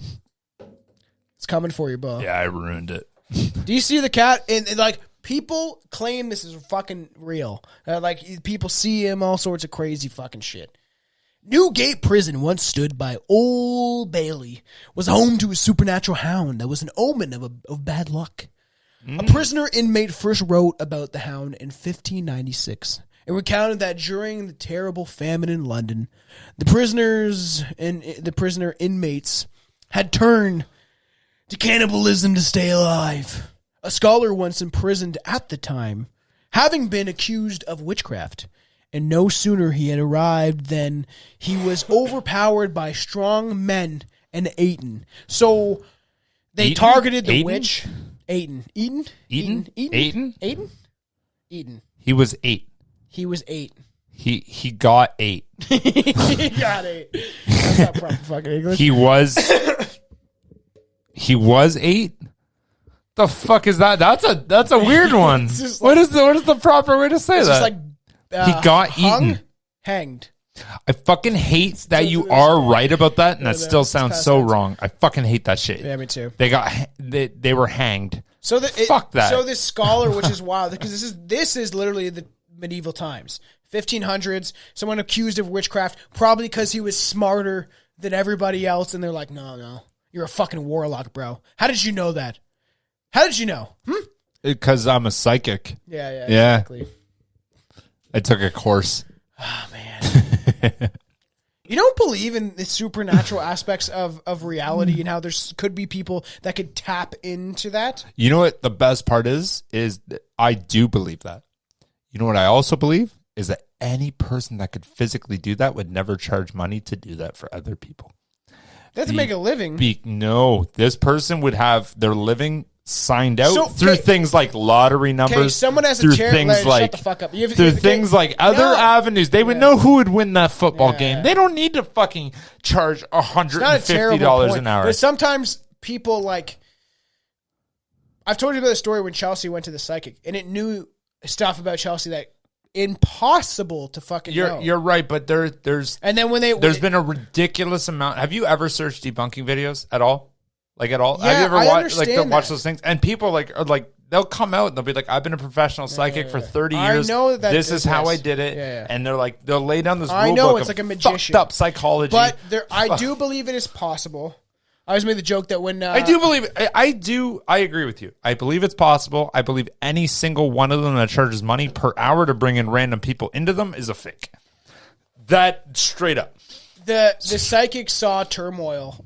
coming for you, Bo. Yeah, I ruined it. DC the cat, and like. People claim this is fucking real. Like, people see him, all sorts of crazy fucking shit. Newgate Prison, once stood by Old Bailey, was home to a supernatural hound that was an omen of bad luck. A prisoner inmate first wrote about the hound in 1596 It recounted that during the terrible famine in London, the prisoner inmates had turned to cannibalism to stay alive. A scholar once imprisoned at the time, having been accused of witchcraft, and no sooner he had arrived than he was overpowered by strong men and eaten. So they targeted the witch. Eaten. He was 8. He was 8. He got 8. He got 8. That's not proper fucking English. He was 8. The fuck is that? That's a weird one. What is the proper way to say that? Just like he got eaten. Hanged. I fucking hate that you are right about that, and that still sounds so wrong. I fucking hate that shit. Yeah, me too. They were hanged. So fuck that. So this scholar, which is wild, because this is literally the medieval times, 1500s. Someone accused of witchcraft, probably because he was smarter than everybody else, and they're like, no, you're a fucking warlock, bro. How did you know that? How did you know? Because I'm a psychic. Yeah, exactly. I took a course. Oh, man. You don't believe in the supernatural aspects of reality and how there could be people that could tap into that? You know what the best part is that I do believe that. You know what I also believe? Is that any person that could physically do that would never charge money to do that for other people. They have to make a living. No, this person would have their living signed out through things like lottery numbers. Someone has through a chair. Things like, shut the fuck up. Through things like other avenues. They would know who would win that football game. They don't need to fucking charge $150 an hour. But sometimes people like... I've told you about the story when Chelsea went to the psychic, and it knew stuff about Chelsea that impossible to fucking know. You're right, but there's... And then when there's been a ridiculous amount... Have you ever searched debunking videos at all? Like at all? Yeah, have you ever watched that. those things? And people are like they'll come out and they'll be like, I've been a professional psychic for 30 years. I know that this is how I did it. Yeah. And they're like, they'll lay down this rule I know book it's of like a magician. fucked up psychology. But I do believe it is possible. I always made the joke that when I do believe I agree with you. I believe it's possible. I believe any single one of them that charges money per hour to bring in random people into them is a fake. That straight up. The psychic saw turmoil.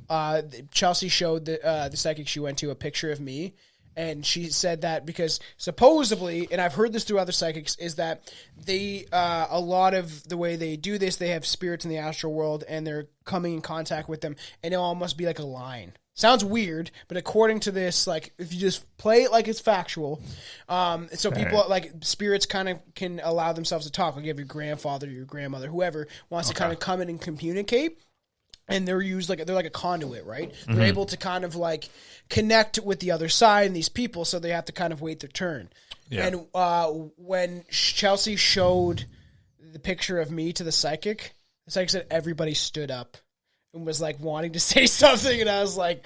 Chelsea showed the psychic she went to a picture of me, and she said that because supposedly, and I've heard this through other psychics, is that they a lot of the way they do this, they have spirits in the astral world, and they're coming in contact with them, and it'll almost be like a line. Sounds weird, but according to this, like if you just play it like it's factual, so people like spirits kind of can allow themselves to talk. Like you have your grandfather, your grandmother, whoever wants to kind of come in and communicate, and they're like a conduit, right? Mm-hmm. They're able to kind of like connect with the other side and these people, so they have to kind of wait their turn. Yeah. And when Chelsea showed the picture of me to the psychic said everybody stood up and was like wanting to say something, and I was like,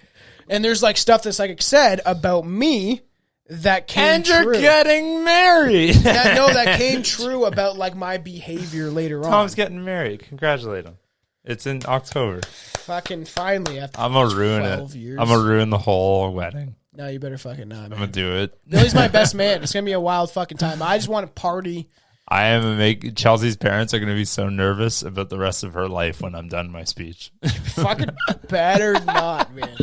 and there's like stuff the psychic said about me that came true. And you're getting married. That came true about like my behavior later on. Tom's getting married. Congratulate him. It's in October. Fucking finally after I'm gonna ruin it. Years. I'm gonna ruin the whole wedding. No, you better fucking not, man. I'm gonna do it. Billy's my best man. It's gonna be a wild fucking time. I just want to party. Chelsea's parents are going to be so nervous about the rest of her life when I'm done my speech. Fucking better not, man.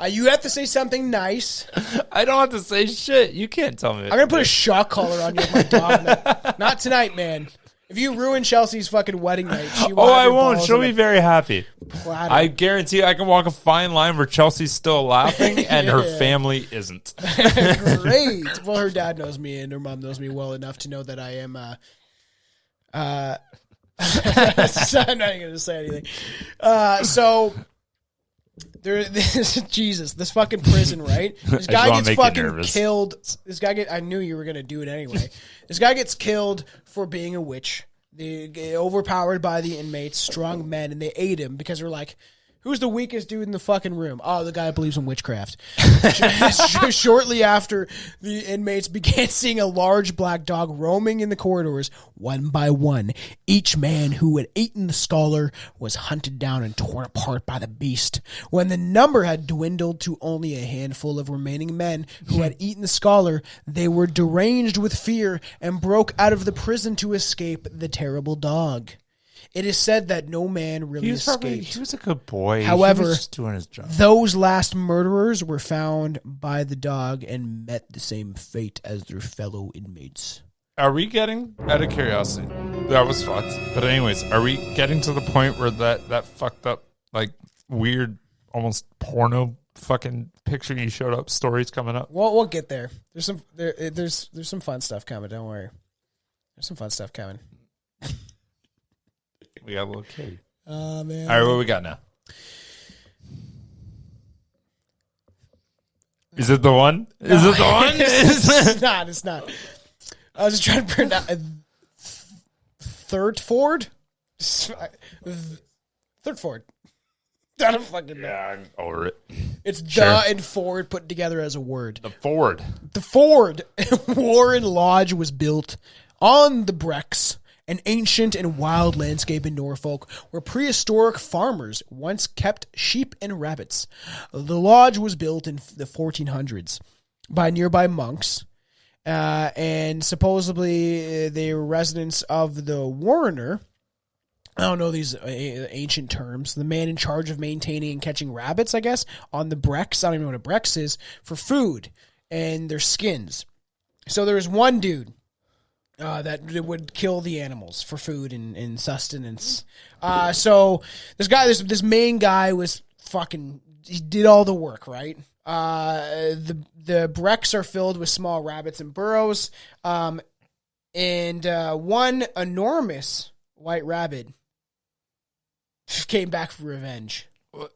You have to say something nice. I don't have to say shit. You can't tell me. I'm going to put a shock collar on you with my dog. Man. Not tonight, man. If you ruin Chelsea's fucking wedding night, she will I won't. She'll be very happy. Platter. I guarantee I can walk a fine line where Chelsea's still laughing and her family isn't. Great. Well, her dad knows me and her mom knows me well enough to know that I am. I'm not even going to say anything. So. This fucking prison, right? This guy gets fucking killed. I knew you were going to do it anyway. This guy gets killed for being a witch. They get overpowered by the inmates, strong men, and they ate him because they're like, Who's the weakest dude in the fucking room? Oh, the guy who believes in witchcraft. Shortly after, the inmates began seeing a large black dog roaming in the corridors, one by one. Each man who had eaten the scholar was hunted down and torn apart by the beast. When the number had dwindled to only a handful of remaining men who had eaten the scholar, they were deranged with fear and broke out of the prison to escape the terrible dog. It is said that no man really escaped. He was a good boy. However, he was just doing his job. Those last murderers were found by the dog and met the same fate as their fellow inmates. Are we getting, out of curiosity, that was fucked. But anyways, are we getting to the point where that fucked up, like, weird, almost porno fucking picture you showed up, stories coming up? Well, we'll get there. There's some fun stuff coming. Don't worry. There's some fun stuff coming. We got a little kitty. Oh, man. All right, what we got now? Is it the one? Is it the one? It's not. I was just trying to pronounce Third Ford? Third Ford. I don't fucking know. Yeah, I'm over it. It's the and Ford put together as a word. The Ford. The Ford Warren Lodge was built on the Brecks, an ancient and wild landscape in Norfolk where prehistoric farmers once kept sheep and rabbits. The lodge was built in the 1400s by nearby monks, and supposedly they were residents of the Warrener. I don't know these ancient terms. The man in charge of maintaining and catching rabbits, I guess, on the Brecks. I don't even know what a Brecks is, for food and their skins. So there was one dude that would kill the animals for food and sustenance. So this main guy was he did all the work, right? The Brecks are filled with small rabbits and burrows, and one enormous white rabbit came back for revenge. What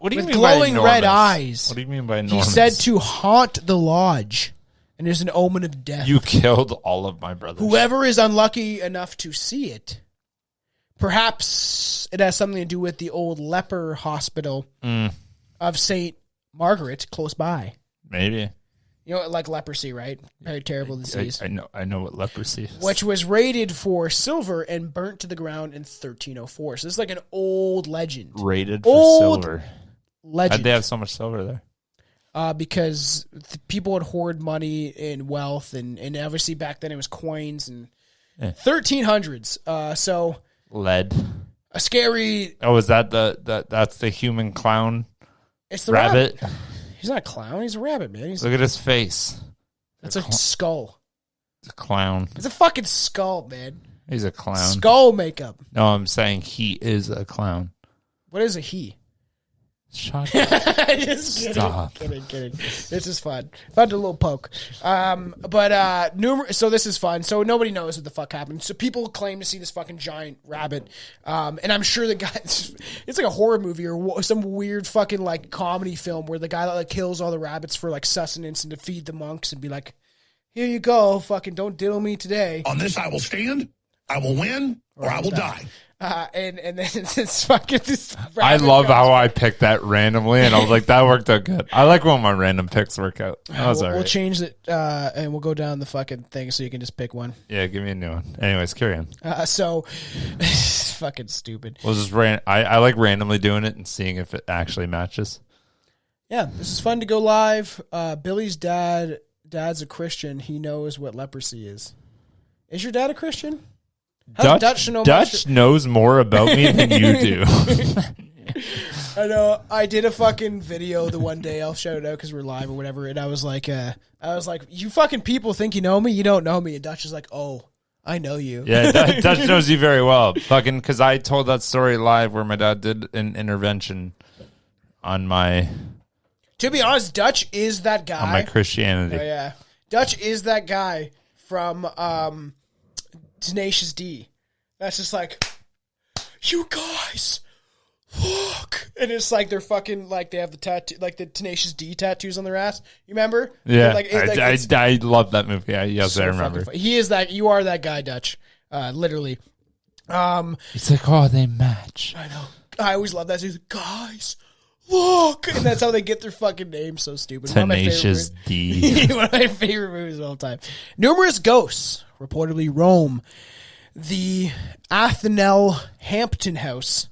do you with mean by glowing enormous? red eyes. What do you mean by enormous? He said to haunt the lodge, and there's an omen of death. You killed all of my brothers. Whoever is unlucky enough to see it, perhaps it has something to do with the old leper hospital of St. Margaret close by. Maybe. You know, like leprosy, right? Very terrible disease. I know what leprosy is. Which was raided for silver and burnt to the ground in 1304. So it's like an old legend. Raided for silver. Legend. How'd they have so much silver there? Because people would hoard money and wealth, and obviously back then it was coins and 1300s. So lead. A scary. Oh, is that that's the human clown? It's the rabbit. He's not a clown. He's a rabbit, man. Look at his face. That's a skull. It's a clown. It's a fucking skull, man. He's a clown. Skull makeup. No, I'm saying he is a clown. What is a he? Shut Just kidding. Stop. Kidding. This is fun. Fun to a little poke. So this is fun. So nobody knows what the fuck happened. So people claim to see this fucking giant rabbit. And I'm sure the guy, it's like a horror movie or some weird fucking like comedy film where the guy like kills all the rabbits for like sustenance and to feed the monks and be like, here you go, fucking don't diddle me today. On this I will stand, I will win, or I will die. And then it's fucking this. I love how I picked that randomly, and I was like, that worked out good. I like when my random picks work out. We'll change it, and we'll go down the fucking thing so you can just pick one. Yeah, give me a new one. Anyways, carry on. So, it's fucking stupid. We'll just I like randomly doing it and seeing if it actually matches. Yeah, this is fun to go live. Billy's dad's a Christian. He knows what leprosy is. Is your dad a Christian? Dutch knows more about me than you do. I know. I did a fucking video the one day. I'll shout it out because we're live or whatever. And I was like, you fucking people think you know me? You don't know me. And Dutch is like, oh, I know you. Yeah, Dutch knows you very well. Fucking, because I told that story live where my dad did an intervention on my. To be honest, Dutch is that guy. On my Christianity. Oh, yeah. Dutch is that guy from Tenacious D. That's just like, you guys, look. And it's like they're fucking, like they have the tattoo, like the Tenacious D tattoos on their ass. You remember? Yeah. I love that movie. Yes, so I remember. He is that, you are that guy, Dutch. Literally. It's like, oh, they match. I know. I always love that. He's like, guys, look. And that's how they get their fucking name. So stupid. Tenacious D. One of my favorite movies of all time. Numerous ghosts reportedly roam the Athenell Hampton House,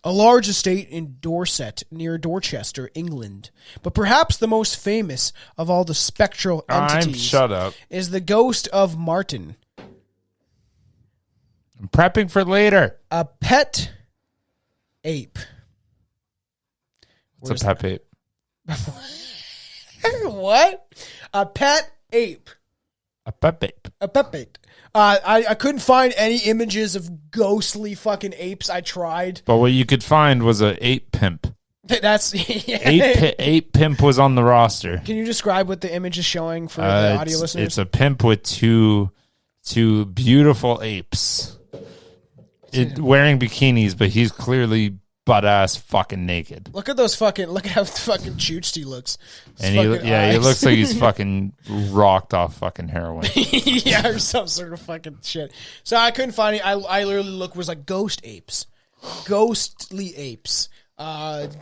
a large estate in Dorset near Dorchester, England. But perhaps the most famous of all the spectral entities shut up. is the ghost of Martin. I'm prepping for later. A pet ape. What's a pet ape? What? A pet ape. A pet ape. A pet ape. I couldn't find any images of ghostly fucking apes. I tried. But what you could find was a ape pimp. That's Ape pimp was on the roster. Can you describe what the image is showing for the audio listeners? It's a pimp with two beautiful apes. Wearing bikinis, but he's clearly butt ass fucking naked. Look at how fucking chooched he looks. And he looks like he's fucking rocked off fucking heroin. Yeah, or some sort of fucking shit. So I couldn't find it. I literally was like ghost apes, ghostly apes,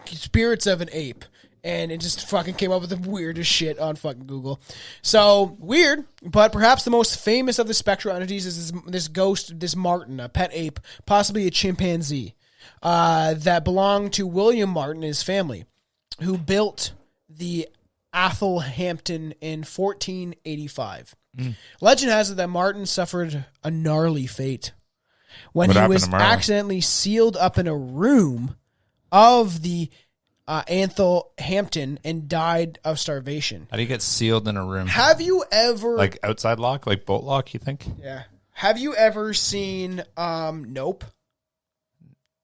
spirits of an ape. And it just fucking came up with the weirdest shit on fucking Google. So, weird, but perhaps the most famous of the spectral entities is this ghost, this Martin, a pet ape, possibly a chimpanzee, that belonged to William Martin and his family, who built the Athel Hampton in 1485. Legend has it that Martin suffered a gnarly fate when he was accidentally sealed up in a room of the Athel Hampton and died of starvation. How do you get sealed in a room? Have you ever... Like outside lock? Like boat lock, you think? Yeah. Have you ever seen Nope?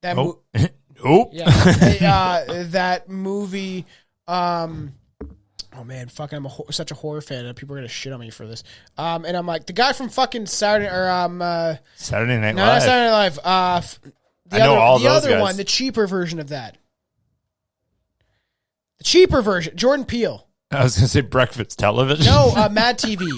Nope. Yeah. That movie... oh man, fucking! I'm such a horror fan, and people are gonna shit on me for this. And I'm like the guy from fucking Saturday Night Live. Saturday Night Live. I know all those other guys. one, the cheaper version of that. The cheaper version, Jordan Peele. I was gonna say Breakfast Television. No, Mad TV.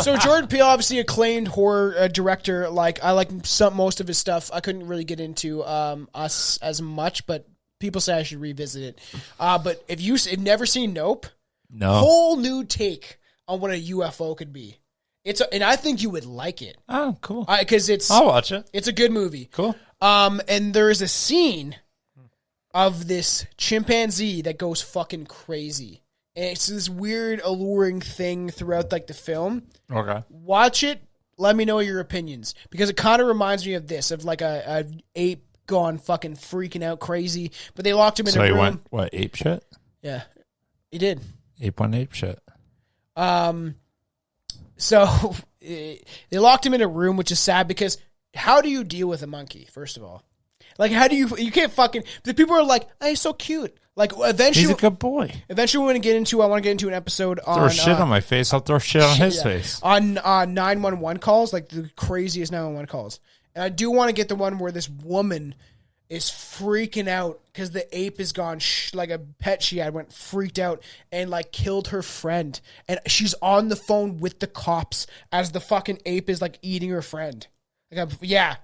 So Jordan Peele, obviously acclaimed horror director. Like I like most of his stuff. I couldn't really get into Us as much, but people say I should revisit it. But if you've never seen Nope, whole new take on what a UFO could be. And I think you would like it. Oh, cool. Because I'll watch it. It's a good movie. Cool. And there is a scene of this chimpanzee that goes fucking crazy. And it's this weird, alluring thing throughout like the film. Okay. Watch it. Let me know your opinions. Because it kind of reminds me of this, of like a ape gone fucking freaking out crazy. But they locked him in a room. So he went, what, ape shit? Yeah. He did. Ape went ape shit. So they locked him in a room, which is sad because how do you deal with a monkey, first of all? Like, how do you can't fucking, the people are like, oh, he's so cute. Like, eventually. He's a good boy. Eventually, I want to get into an episode on. Throw shit on my face, I'll throw shit on his face. On 911 calls, like the craziest 911 calls. And I do want to get the one where this woman is freaking out because the ape is gone, like a pet she had went freaked out and like killed her friend. And she's on the phone with the cops as the fucking ape is like eating her friend. Like, yeah.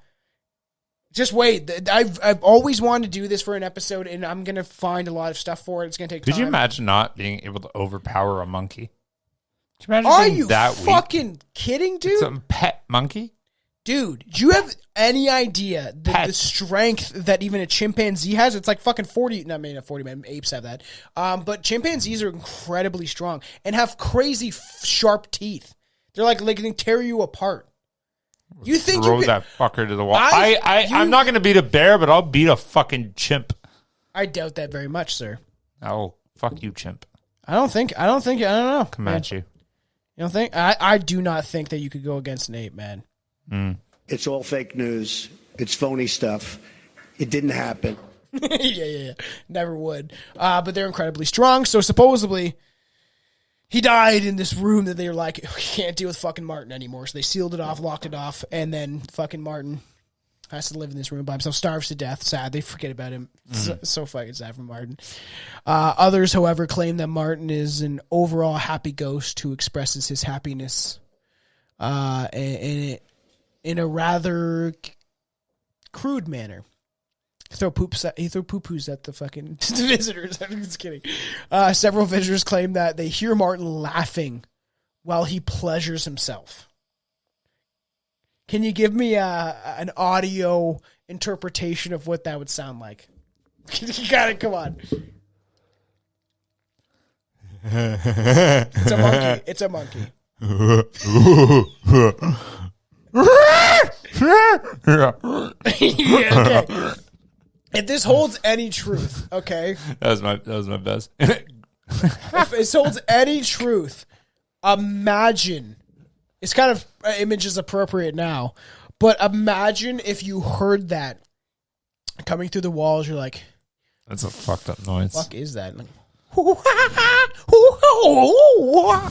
Just wait. I've always wanted to do this for an episode, and I'm going to find a lot of stuff for it. It's going to take time. Could you imagine not being able to overpower a monkey? Could you imagine Are being you that fucking weak? kidding, dude? It's a pet monkey? Dude, do you have any idea the strength that even a chimpanzee has? It's like fucking 40. Not maybe not 40, man. Apes have that. But chimpanzees are incredibly strong and have crazy sharp teeth. They're like they can tear you apart. You think throw you could, that fucker to the wall? I'm not going to beat a bear, but I'll beat a fucking chimp. I doubt that very much, sir. Oh, fuck you, chimp. I don't know. Come at you. You don't think? I do not think that you could go against an ape, man. It's all fake news. It's phony stuff. It didn't happen. Yeah. Never would. But they're incredibly strong. So supposedly, he died in this room that they were like, we can't deal with fucking Martin anymore. So they sealed it off, locked it off, and then fucking Martin has to live in this room by himself, starves to death. Sad. They forget about him. So fucking sad for Martin. Others, however, claim that Martin is an overall happy ghost who expresses his happiness in a rather crude manner. He threw poo-poos at the fucking visitors. I'm just kidding. Several visitors claim that they hear Martin laughing while he pleasures himself. Can you give me an audio interpretation of what that would sound like? You got it. Come on. It's a monkey. Yeah, okay. If this holds any truth, okay? That was my best. If this holds any truth, imagine. It's kind of image is appropriate now, but imagine if you heard that coming through the walls. You're like, that's a fucked up noise. Fuck is that? Like,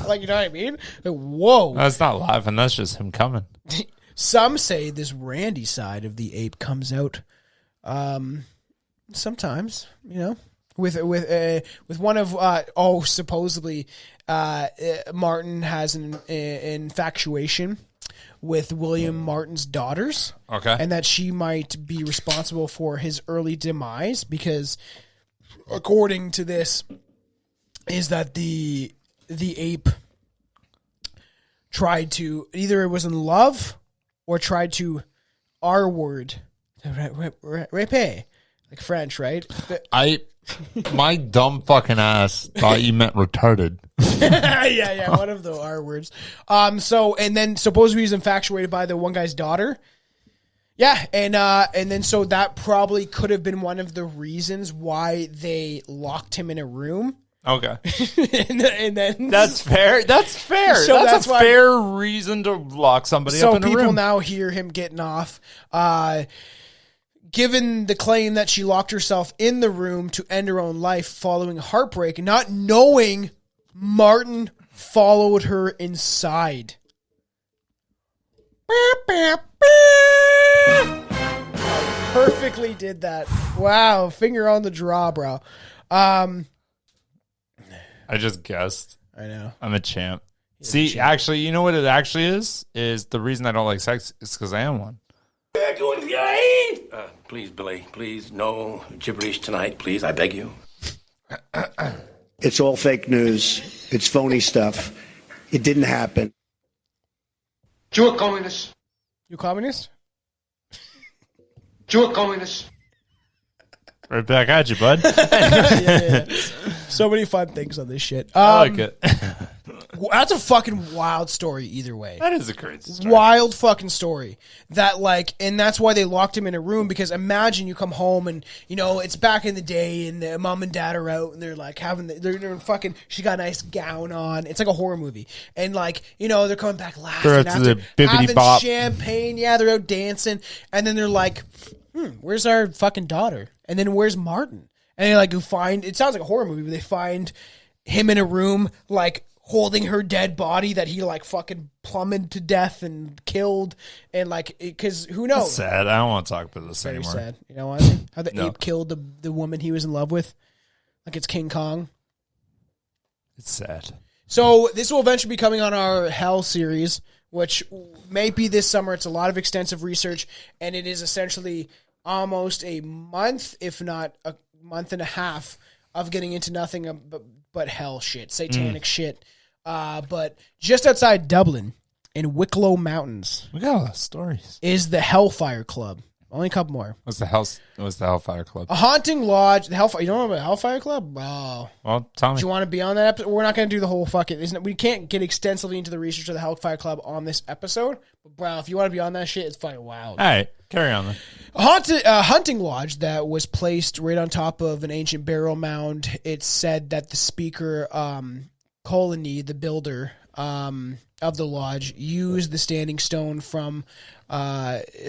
like, you know what I mean? Like, whoa. That's not laughing. That's just him coming. Some say this Randy side of the ape comes out. Sometimes, you know, with one of supposedly Martin has an infatuation with William Martin's daughters. Okay. And that she might be responsible for his early demise because according to this is that the ape tried to either it was in love or tried to R-word rape, like French, right? My dumb fucking ass thought you meant retarded. yeah, one of the R words. So and then supposedly he's infatuated by the one guy's daughter. Yeah, and then so that probably could have been one of the reasons why they locked him in a room. Okay. and then that's fair. That's fair. So that's a fair reason to lock somebody up in a room. So people now hear him getting off. Given the claim that she locked herself in the room to end her own life following heartbreak, not knowing Martin followed her inside. Perfectly did that. Wow, finger on the draw, bro. I just guessed. I know. I'm a champ. See, actually, you know what it actually is? Is the reason I don't like sex is because I am one. Please, Billy, please, no gibberish tonight, please, I beg you. It's all fake news. It's phony stuff. It didn't happen. You're a communist. You communist? You're a communist. Right back at you, bud. yeah. So many fun things on this shit. I like it. That's a fucking wild story either way. That is a crazy story. Wild fucking story. That like, and that's why they locked him in a room because imagine you come home and, you know, it's back in the day and the mom and dad are out and they're like they're fucking, she got a nice gown on. It's like a horror movie. And like, you know, they're coming back laughing after having champagne. Yeah, they're out dancing. And then they're like, where's our fucking daughter? And then where's Martin? And they like find, it sounds like a horror movie, but they find him in a room like holding her dead body that he like fucking plummeted to death and killed. And like, because who knows? That's sad. I don't want to talk about this Very anymore. Sad. You know what? How the ape killed the woman he was in love with. Like it's King Kong. It's sad. So this will eventually be coming on our Hell series, which may be this summer. It's a lot of extensive research, and it is essentially almost a month, if not a month and a half, of getting into nothing but hell shit, satanic shit. But just outside Dublin, in Wicklow Mountains, we got a lot of stories, is the Hellfire Club. Only a couple more. What's the Hellfire Club? A haunting lodge. The Hellfire. You don't know about the Hellfire Club? Oh. Well, tell me. Do you want to be on that episode? We're not going to do the whole fucking. We can't get extensively into the research of the Hellfire Club on this episode. But bro, if you want to be on that shit, it's fucking wild. All right, carry on then. A hunting lodge that was placed right on top of an ancient burial mound. It's said that the speaker, Colony, the builder of the lodge, used the standing stone from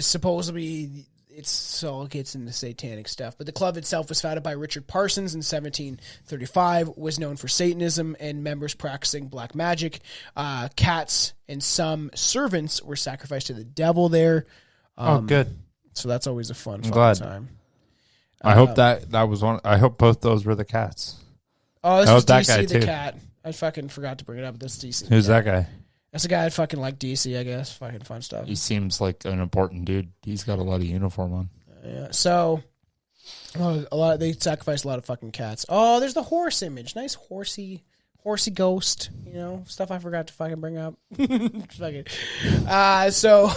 supposedly. It gets into satanic stuff. But the club itself was founded by Richard Parsons in 1735, was known for Satanism and members practicing black magic. Cats and some servants were sacrificed to the devil there. Good. So that's always a fun time. I hope that was one. I hope both those were the cats. Oh, this was DC the cat. I fucking forgot to bring it up. This DC. Who's that guy? That's a guy I fucking like DC, I guess. Fucking fun stuff. He seems like an important dude. He's got a lot of uniform on. Yeah. So, They sacrifice a lot of fucking cats. Oh, there's the horse image. Nice horsey ghost. You know, stuff I forgot to fucking bring up. So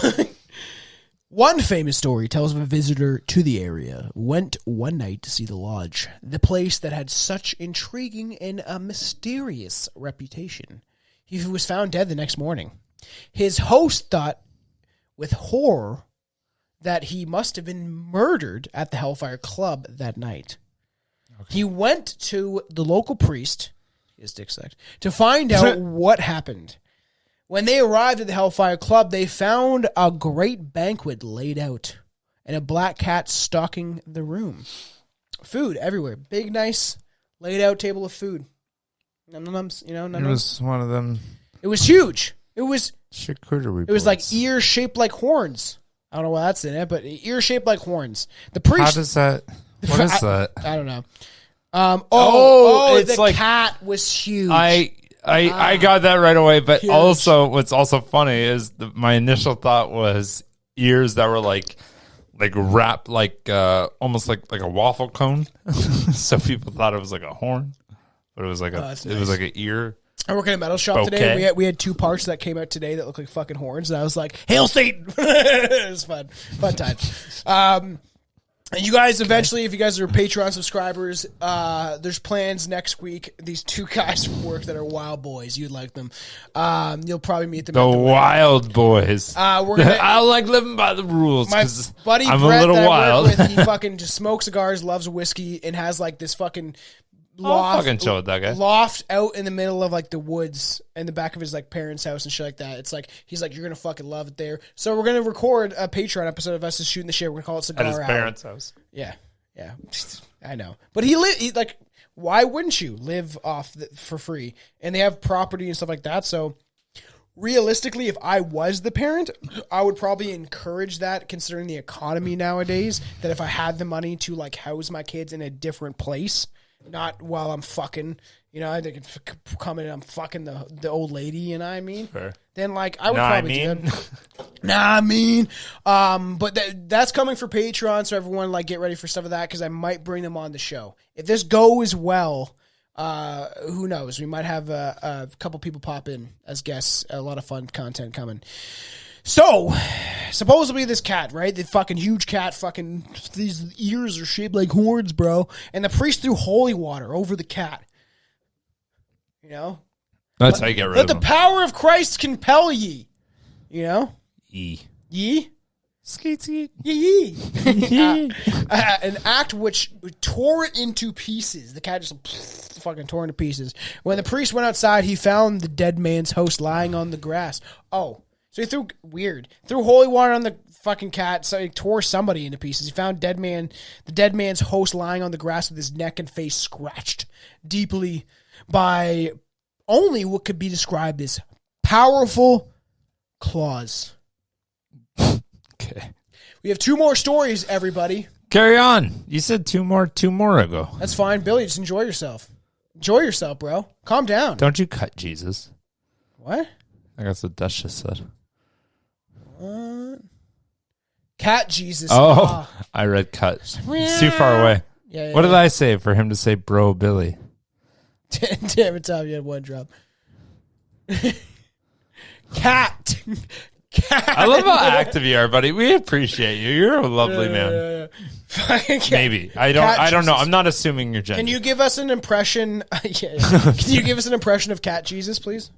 one famous story tells of a visitor to the area went one night to see the lodge, the place that had such intriguing and a mysterious reputation. He was found dead the next morning. His host thought with horror that he must have been murdered at the Hellfire Club that night. Okay. He went to the local priest, his dick sucked, to find out what happened. When they arrived at the Hellfire Club, they found a great banquet laid out and a black cat stalking the room. Food everywhere. Big, nice, laid out table of food. Num-nums, you know, it was one of them. It was huge. It was charcuterie boards. It was like ears shaped like horns. I don't know why that's in it, but ears shaped like horns. The priest. How does that? What is that? I don't know. It's the like cat was huge. I got that right away, but huge. also what's also funny is my initial thought was ears that were like wrapped almost like a waffle cone. So people thought it was like a horn, but it was like nice. It was like an ear. I work in a metal shop today. We had 2 parts that came out today that looked like fucking horns, and I was like, "Hail Satan!" It was fun time. And you guys, eventually, if you guys are Patreon subscribers, there's plans next week. These 2 guys from work that are wild boys. You'd like them. You'll probably meet them. The wild boys. We're gonna, I like living by the rules. My buddy I'm Brett a little that wild. I work with, he fucking just smokes cigars, loves whiskey, and has like this fucking I'll fucking chill with that guy. Loft out in the middle of like the woods in the back of his like parents' house and shit like that. It's like he's like, you're gonna fucking love it there. So we're gonna record a Patreon episode of us just shooting the shit. We're gonna call it Cigar At his Hour. parents' house. Yeah, I know. But he like, why wouldn't you live off for free? And they have property and stuff like that. So realistically, if I was the parent, I would probably encourage that, considering the economy nowadays. That if I had the money to like house my kids in a different place. Not while I'm fucking, you know, they could come in and I'm fucking the old lady, you know what I mean? Fair. Then, like, I would probably do that. But that's coming for Patreon, so everyone, like, get ready for stuff of that, because I might bring them on the show. If this goes well, who knows? We might have a couple people pop in as guests. A lot of fun content coming. So, supposedly this cat, right? The fucking huge cat, fucking, these ears are shaped like horns, bro. And the priest threw holy water over the cat. You know? That's how you get rid of Let them. the power of Christ compel ye. You know? Ye? Skeet, skeet. Ye. An act which tore it into pieces. The cat just fucking tore into pieces. When the priest went outside, he found the dead man's host lying on the grass. Oh. So he threw holy water on the fucking cat, so he tore somebody into pieces. He found the dead man's host lying on the grass with his neck and face scratched deeply by only what could be described as powerful claws. Okay. We have 2 more stories, everybody. Carry on. You said 2 more ago. That's fine. Billy, just enjoy yourself. Enjoy yourself, bro. Calm down. Don't you cut Jesus. What? I think that's what Dutch just said. What? Cat Jesus. Oh, I read cut. It's too far away. Yeah, what did I say for him to say bro Billy? Damn it, Tom, you had one drop. Cat. I love how active you are, buddy. We appreciate you. You're a lovely man. Maybe. I don't know. I'm not assuming your gender. Can you give us an impression? Can you give us an impression of Cat Jesus, please?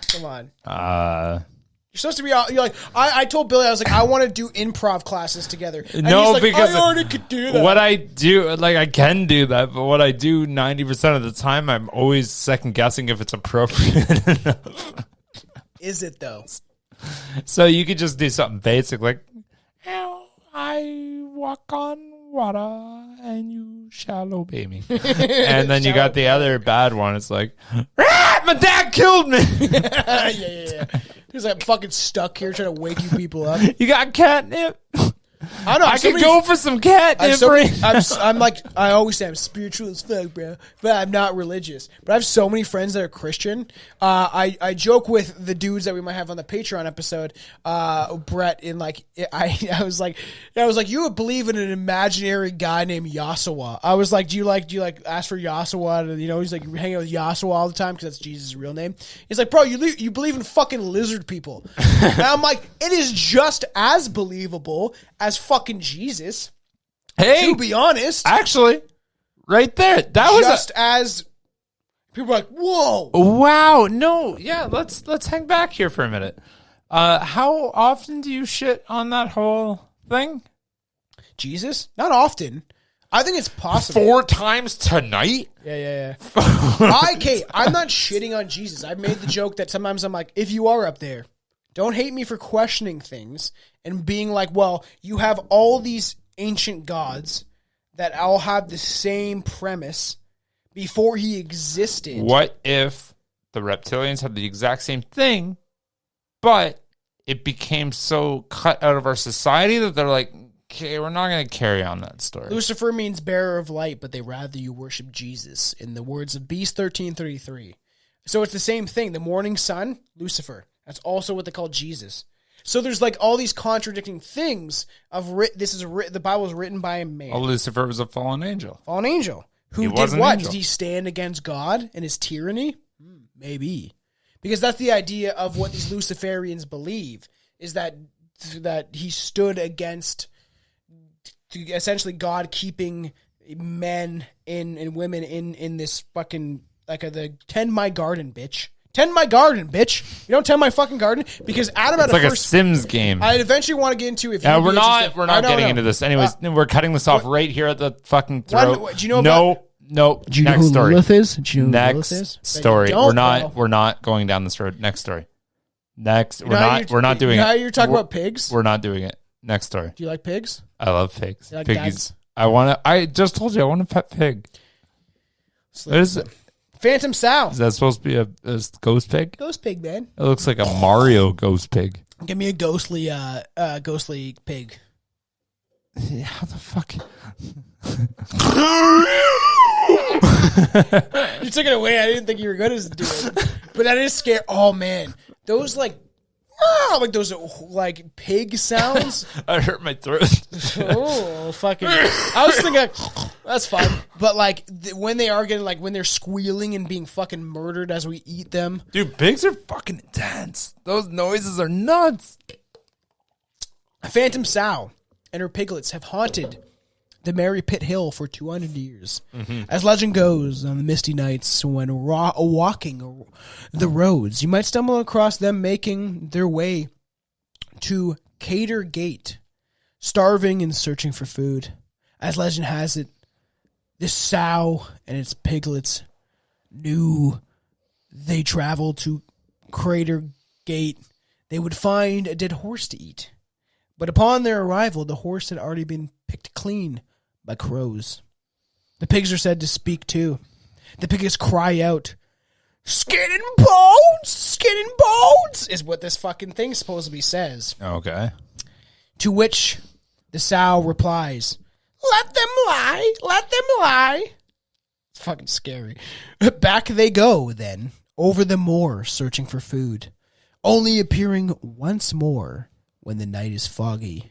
Come on. You're supposed to be. You're like. I told Billy, I was like, I want to do improv classes together. And no, he's like, because I already could do that. What I do, like, I can do that, but what I do 90% of the time, I'm always second guessing if it's appropriate enough. Is it though? So you could just do something basic, like, I walk on water and you shall obey me. And then you got the other bad one. It's like, my dad killed me. Yeah. He's like fucking stuck here trying to wake you people up. You got catnip. I know. I could go for some catnip. I'm like, I always say I'm spiritual as fuck, bro, but I'm not religious. But I have so many friends that are Christian. I joke with the dudes that we might have on the Patreon episode, Brett, in like, I was like, you would believe in an imaginary guy named Yahshua. I was like, do you like ask for Yahshua? You know, he's like, you hang out with Yahshua all the time because that's Jesus' real name. He's like, bro, you believe in fucking lizard people. And I'm like, it is just as believable as fucking Jesus. Hey, to be honest, actually, right there, that was just as people are like, whoa, wow. No, yeah, let's hang back here for a minute. How often do you shit on that whole thing? Jesus? Not often. I think it's possible. 4 times tonight? Yeah. I'm not shitting on Jesus. I've made the joke that sometimes I'm like, if you are up there, don't hate me for questioning things and being like, well, you have all these ancient gods that all have the same premise before he existed. What if the reptilians had the exact same thing, but it became so cut out of our society that they're like, okay, we're not going to carry on that story. Lucifer means bearer of light, but they rather you worship Jesus, in the words of Beast 1333. So it's the same thing. The morning sun, Lucifer. That's also what they call Jesus. So there's like all these contradicting things of the Bible is written by a man. Oh, Lucifer was a fallen angel. Fallen angel. Who did what? Did he stand against God and his tyranny? Maybe. Because that's the idea of what these Luciferians believe, is that he stood against essentially God keeping men and women in this fucking, like the tend my garden, bitch. Tend my garden, bitch. You don't tend my fucking garden because Adam had a Sims game. I eventually want to get into if we're not getting into this. Anyways, we're cutting this off right here at the fucking throat. Do you know about? No. Do you know next who story. Lilith is? Do you know who next Lilith is? story. We're not going down this road. Next story. Next. We're not doing it. How you're talking about pigs? We're not doing it. Next story. Do you like pigs? I love pigs. You like Piggies. I just told you I want a pet pig. Phantom Sow. Is that supposed to be a ghost pig? Ghost pig, man. It looks like a Mario ghost pig. Give me a ghostly pig. Yeah, how the fuck? You took it away. I didn't think you were going to do it. But that is scary. Oh, man. Those those pig sounds. I hurt my throat. Oh, fucking. I was thinking, that's fine. But when they are getting, when they're squealing and being fucking murdered as we eat them. Dude, pigs are fucking intense. Those noises are nuts. Phantom Sow and her piglets have haunted the Mary Pit Hill for 200 years. Mm-hmm. As legend goes, on the misty nights when walking the roads, you might stumble across them making their way to Cater Gate, starving and searching for food. As legend has it, this sow and its piglets knew they traveled to Crater Gate, they would find a dead horse to eat. But upon their arrival, the horse had already been picked clean by crows. The pigs are said to speak too. The pigs cry out, "Skin and bones," is what this fucking thing supposedly says. Okay. To which the sow replies, "Let them lie, let them lie." It's fucking scary. Back they go then, over the moor, searching for food, only appearing once more when the night is foggy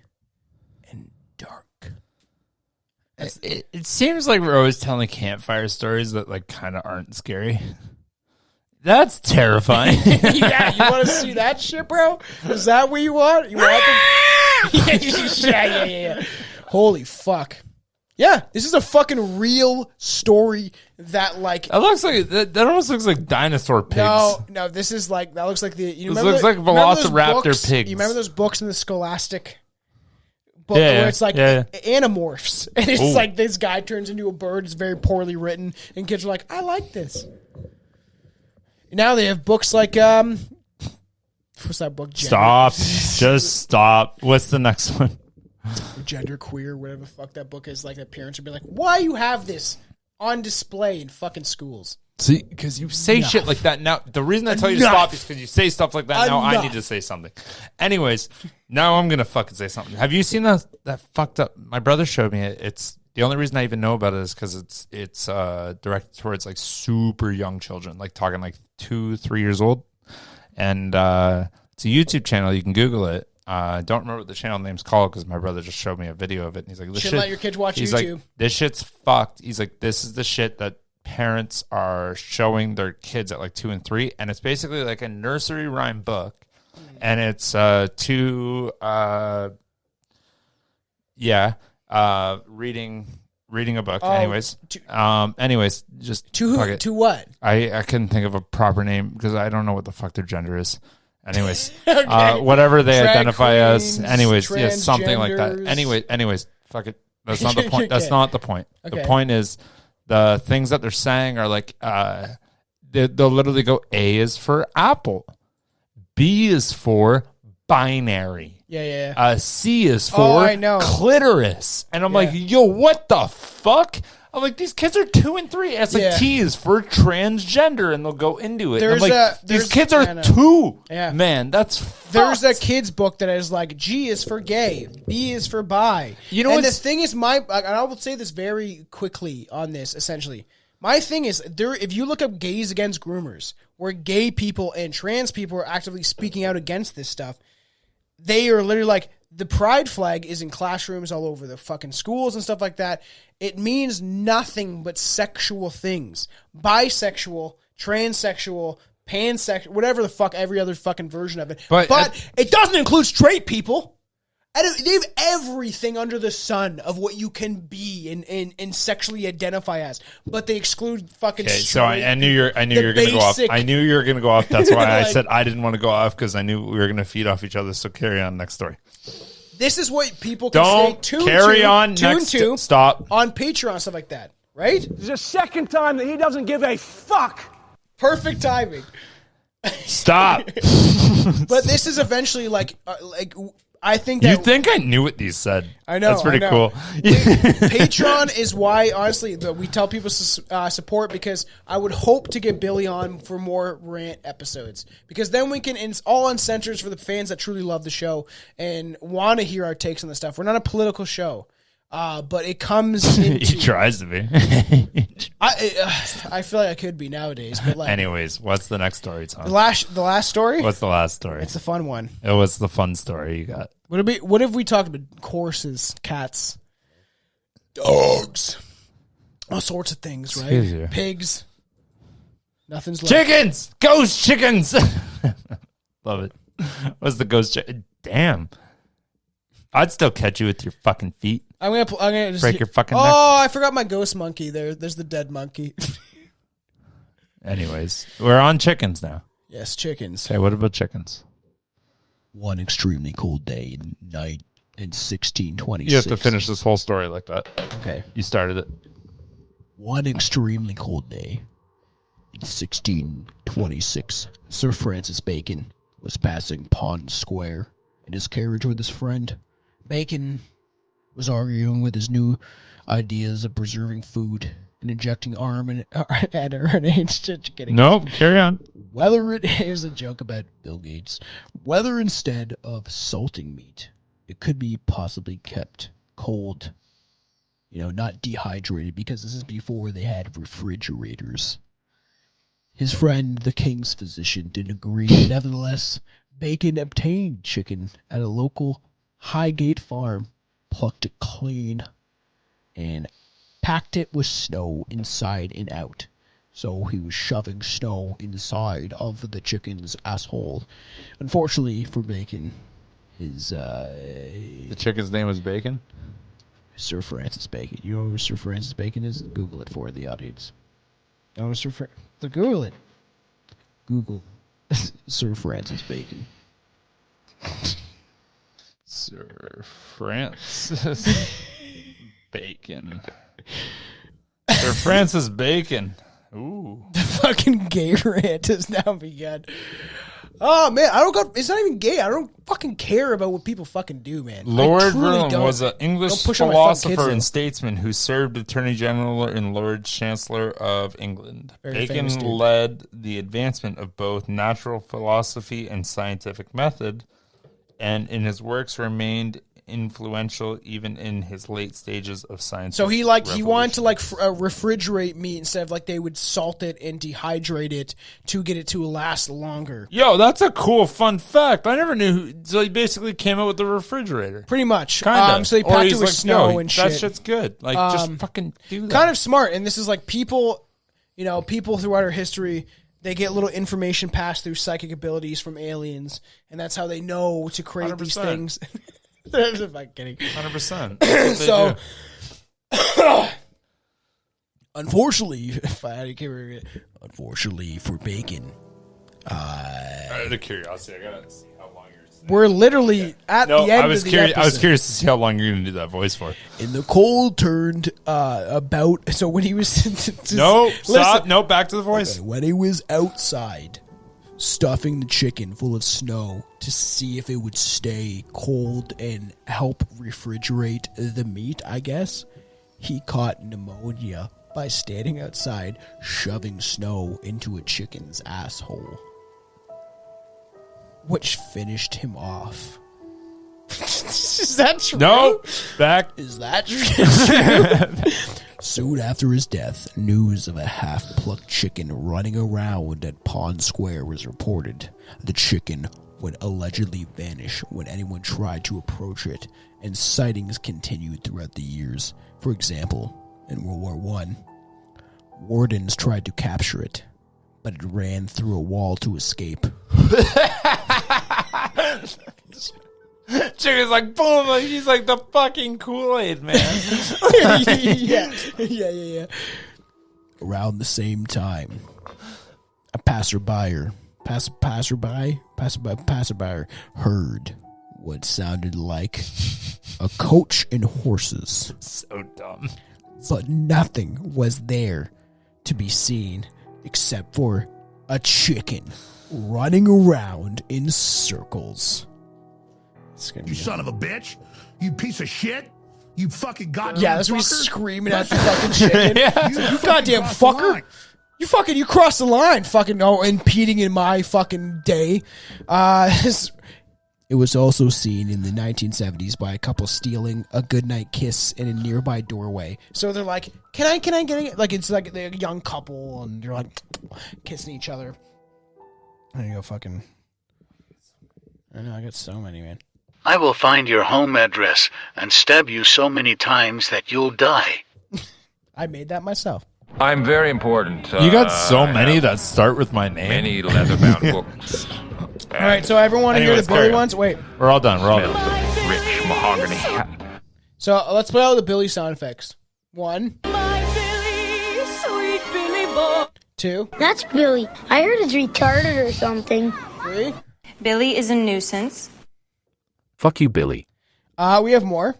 and dark. It seems like we're always telling campfire stories that kind of aren't scary. That's terrifying. Yeah, you want to see that shit, bro? Is that what you want? You want yeah. Holy fuck. Yeah, this is a fucking real story that That looks like that almost looks like dinosaur pigs. No, this is that looks like the this looks like Velociraptor pigs. You remember those books in the Scholastic book where it's Animorphs, and it's like this guy turns into a bird. It's very poorly written, and kids are like, "I like this." Now they have books like what's that book? Stop! Just stop. What's the next one? Gender queer, whatever the fuck that book is. Like, that parents would be like, "Why you have this on display in fucking schools?" See, because you say shit like that now. The reason I tell you to stop is because you say stuff like that. Now I need to say something. Anyways, now I'm gonna fucking say something. Have you seen that fucked up? My brother showed me it. It's the only reason I even know about it is because it's directed towards like super young children, like talking like 2-3 years old, and it's a YouTube channel. You can Google it. I don't remember what the channel name's called because my brother just showed me a video of it. And he's like, "Should let your kids watch YouTube." Like, this shit's fucked. He's like, "This is the shit that parents are showing their kids at like 2 and 3, and it's basically like a nursery rhyme book, and it's reading a book. Anyways, just to what? I couldn't think of a proper name because I don't know what the fuck their gender is. Anyways, whatever they identify as. Anyways, something like that. Anyways, fuck it. That's not the point. That's not the point. Okay. The point is the things that they're saying are like they'll literally go, A is for apple, B is for binary. Yeah. C is for clitoris. And I'm like, yo, what the fuck? I'm like, these kids are 2 and 3. And it's like T is for transgender, and they'll go into it. I'm like, these kids are 2. Yeah. Man, that's fucked. There's a kid's book that is like, G is for gay, B is for bi. You know, and the thing is, and I will say this very quickly on this, essentially. My thing is, if you look up Gays Against Groomers, where gay people and trans people are actively speaking out against this stuff, they are literally like, the pride flag is in classrooms all over the fucking schools and stuff like that. It means nothing but sexual things. Bisexual, transsexual, pansexual, whatever the fuck, every other fucking version of it. But it doesn't include straight people. They have everything under the sun of what you can be and sexually identify as, but they exclude fucking. Okay, so I knew you were going to go off. I knew you were going to go off. That's why I said I didn't want to go off because I knew we were going to feed off each other. So carry on. Next story. This is what people can stay tuned to. Stop on Patreon, stuff like that. Right? This is the second time that he doesn't give a fuck. Perfect timing. Stop. But this is eventually like. I think that you think I knew what these said. I know. That's pretty cool. Patreon is why, honestly, we tell people to support, because I would hope to get Billy on for more rant episodes, because then we can, it's all uncensored for the fans that truly love the show and want to hear our takes on the stuff. We're not a political show. But it comes into... He tries to be. I feel like I could be nowadays. But like, anyways, what's the next story, Tom? The last story? What's the last story? It's a fun one. It was the fun story you got. What if we talked about horses, cats, dogs, all sorts of things, right? Easier. Pigs. Nothing's left. Chickens! Ghost chickens! Love it. What's the ghost chicken? Damn. I'd still catch you with your fucking feet. I'm gonna just break your fucking neck. Oh, I forgot my ghost monkey. There's the dead monkey. Anyways, we're on chickens now. Yes, chickens. Okay, what about chickens? One extremely cold day in 1626. You have to finish this whole story like that. Okay. You started it. One extremely cold day in 1626, Sir Francis Bacon was passing Pond Square in his carriage with his friend. Bacon was arguing with his new ideas of preserving food and injecting RNA. Just kidding. Nope, carry on. Here's a joke about Bill Gates. Whether instead of salting meat, it could be possibly kept cold, not dehydrated, because this is before they had refrigerators. His friend, the king's physician, didn't agree. Nevertheless, Bacon obtained chicken at a local Highgate farm, plucked it clean, and packed it with snow inside and out. So he was shoving snow inside of the chicken's asshole. Unfortunately for Bacon, the chicken's name was Bacon? Sir Francis Bacon. You know who Sir Francis Bacon is? Google it for the audience. Oh, Google it. Google Sir Francis Bacon. Sir Francis Bacon. Sir Francis Bacon. Ooh. The fucking gay rant has now begun. Oh man, it's not even gay. I don't fucking care about what people fucking do, man. Lord Brougham was an English philosopher and statesman who served Attorney General and Lord Chancellor of England. Bacon led the advancement of both natural philosophy and scientific method, and in his works remained influential even in his late stages of science. So he wanted to refrigerate meat instead of they would salt it and dehydrate it to get it to last longer. Yo, that's a cool fun fact. I never knew. So he basically came out with the refrigerator. Pretty much. Kind of. So they packed it with snow and shit. That shit's good. Just fucking do that. Kind of smart. And this is people, people throughout our history, they get little information passed through psychic abilities from aliens, and that's how they know to create 100%. These things. I'm not kidding. 100%. So, unfortunately for Bacon, out of curiosity, I gotta see how long you're saying. We're literally at the end of the episode. I was curious to see how long you're gonna do that voice for. And the cold turned about. So when he was stop. No, back to the voice. Okay, when he was outside, stuffing the chicken full of snow to see if it would stay cold and help refrigerate the meat, I guess, he caught pneumonia by standing outside shoving snow into a chicken's asshole, which finished him off. Is that true? No, back. Is that true? Soon after his death, news of a half-plucked chicken running around at Pond Square was reported. The chicken would allegedly vanish when anyone tried to approach it, and sightings continued throughout the years. For example, in World War I, wardens tried to capture it, but it ran through a wall to escape. Chicken's like, boom, he's like the fucking Kool-Aid man. Yeah. Around the same time, a passerby heard what sounded like a coach and horses. So dumb. But nothing was there to be seen except for a chicken running around in circles. You son of a bitch. You piece of shit. You fucking goddamn Yeah, that's fucker. what he's screaming at the fucking chicken. Yeah. You goddamn fucker. You crossed the line, impeding in my fucking day. It was also seen in the 1970s by a couple stealing a goodnight kiss in a nearby doorway. So they're like, can I get it? Like, it's like a young couple, and they're like kissing each other. There you go, fucking. I know, I got so many, man. I will find your home address and stab you so many times that you'll die. I made that myself. I'm very important. You got so many that start with my name. Many leather-bound books. All right, so everyone want to hear the Billy ones? Wait. We're all done. Rich mahogany. So let's play all the Billy sound effects. 1. My Billy, sweet Billy boy. 2. That's Billy. I heard it's retarded or something. 3. Billy is a nuisance. Fuck you, Billy. We have more.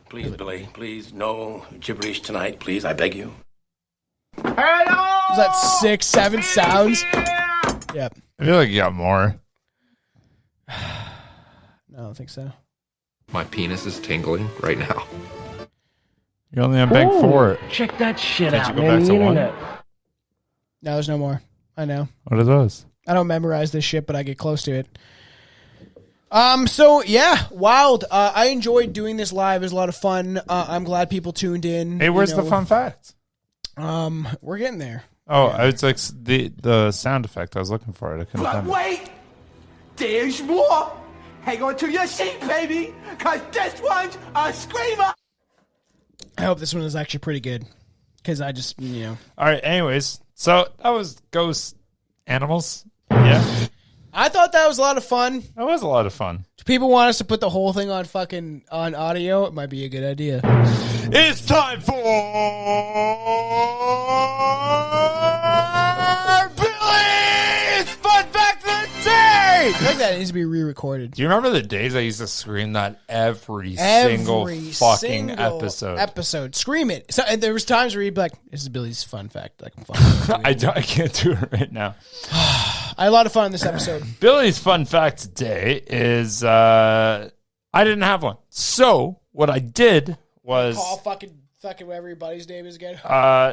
Please, Billy, please, no gibberish tonight, please, I beg you. Hello! Is that 6, 7 sounds? Yep. I feel like you got more. No, I don't think so. My penis is tingling right now. You're only on bank 4. Check that shit Can't out, you go man. back The to 1? internet. No, there's no more. I know. What are those? I don't memorize this shit, but I get close to it. So yeah, wild. I enjoyed doing this live. It was a lot of fun. I'm glad people tuned in. Hey, where's the fun fact? We're getting there. Oh, it's like the sound effect. I was looking for it. I couldn't find it. Wait! There's more! Hang on to your seat, baby! Cause this one's a screamer! I hope this one is actually pretty good. Because I just, All right, anyways. So that was Ghost Animals. Yeah. I thought that was a lot of fun. That was a lot of fun. Do people want us to put the whole thing on on audio? It might be a good idea. It's time for Billy's Fun Fact of the Day! I feel like that needs to be re-recorded. Do you remember the days I used to scream that every single fucking episode? Scream it. So, and there was times where you'd be like, "This is Billy's fun fact." Like, I'm fucking I can't do it right now. I had a lot of fun in this episode. Billy's fun fact today is I didn't have one. So what I did was call fucking whatever your buddy's name is again.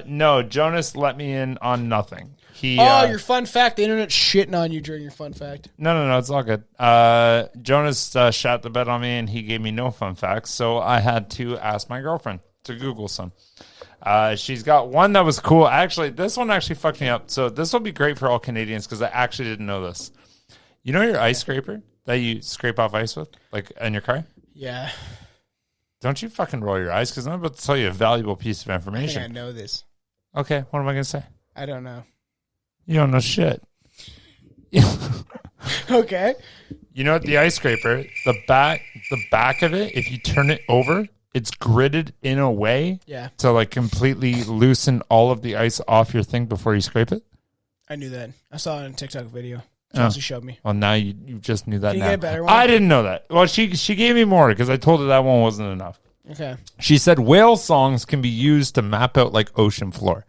No, Jonas let me in on nothing. Your fun fact. The internet's shitting on you during your fun fact. No, it's all good. Jonas shot the bed on me, and he gave me no fun facts, so I had to ask my girlfriend to Google some. She's got one that was cool. Actually, this one actually fucked me up. So this will be great for all Canadians because I actually didn't know this. You know your ice scraper that you scrape off ice with, like in your car? Yeah. Don't you fucking roll your eyes because I'm about to tell you a valuable piece of information. I think I know this. Okay, what am I going to say? I don't know. You don't know shit. Okay. You know what? The ice scraper, the back of it, if you turn it over, it's gridded in a way to like completely loosen all of the ice off your thing before you scrape it. I knew that. I saw it in a TikTok video. Chelsea showed me. Well, now you just knew that. Can you now. get a better one? I didn't know that. Well, she gave me more because I told her that one wasn't enough. Okay. She said whale songs can be used to map out like ocean floor,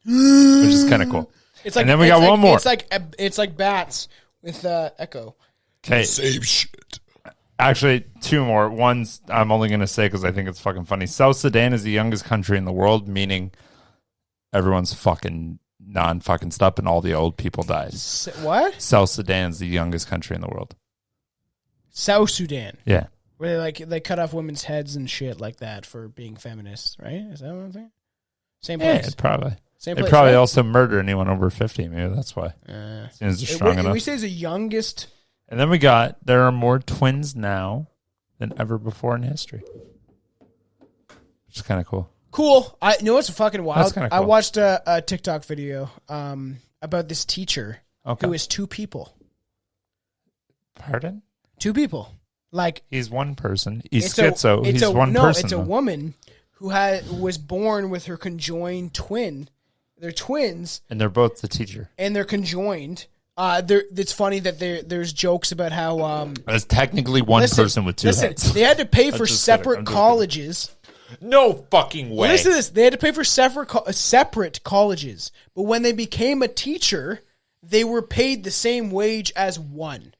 which is kind of cool. It's like, and then we got one more. It's like bats with echo. Okay. Same shit. Actually, two more. One's I'm only going to say because I think it's fucking funny. South Sudan is the youngest country in the world, meaning everyone's fucking non-fucking stuff and all the old people died. What? South Sudan's the youngest country in the world. South Sudan. Yeah. Where they cut off women's heads and shit like that for being feminists, right? Is that what I'm saying? Same place. Yeah, probably. Same they place, probably right? also murder anyone over 50. Maybe that's why. As soon as they're strong enough. We say it's the youngest. And then there are more twins now than ever before in history. Which is kind of cool. Cool. You know what's fucking wild? That's kinda cool. I watched a TikTok video about this teacher who is two people. Pardon? Two people. Like he's one person. He's schizo. He's one person. It's a woman who was born with her conjoined twin. They're twins. And they're both the teacher. And they're conjoined. It's funny that there's jokes about how there's technically one person with two heads. They had to pay for separate colleges. No fucking way. Listen to this. They had to pay for separate colleges. But when they became a teacher, they were paid the same wage as one.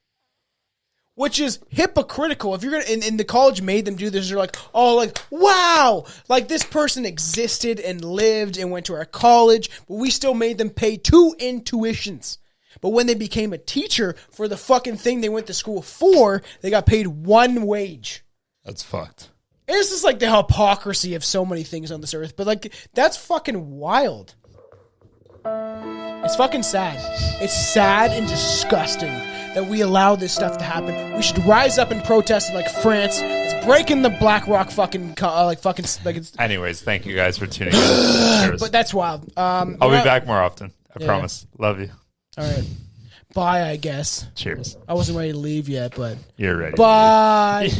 Which is hypocritical. If you're gonna, and the college made them do this, they're like, oh, like, wow, like this person existed and lived and went to our college, but we still made them pay 2 intuitions. But when they became a teacher for the fucking thing they went to school for, they got paid one wage. That's fucked. And it's just like the hypocrisy of so many things on this earth. But like, that's fucking wild. It's fucking sad. It's sad and disgusting that we allow this stuff to happen. We should rise up and protest like France. It's breaking the Black Rock fucking it's. Anyways, thank you guys for tuning in. Cheers. But that's wild. I'll be back more often. I promise. Love you. All right. Bye, I guess. Cheers. I wasn't ready to leave yet, but you're ready. Bye.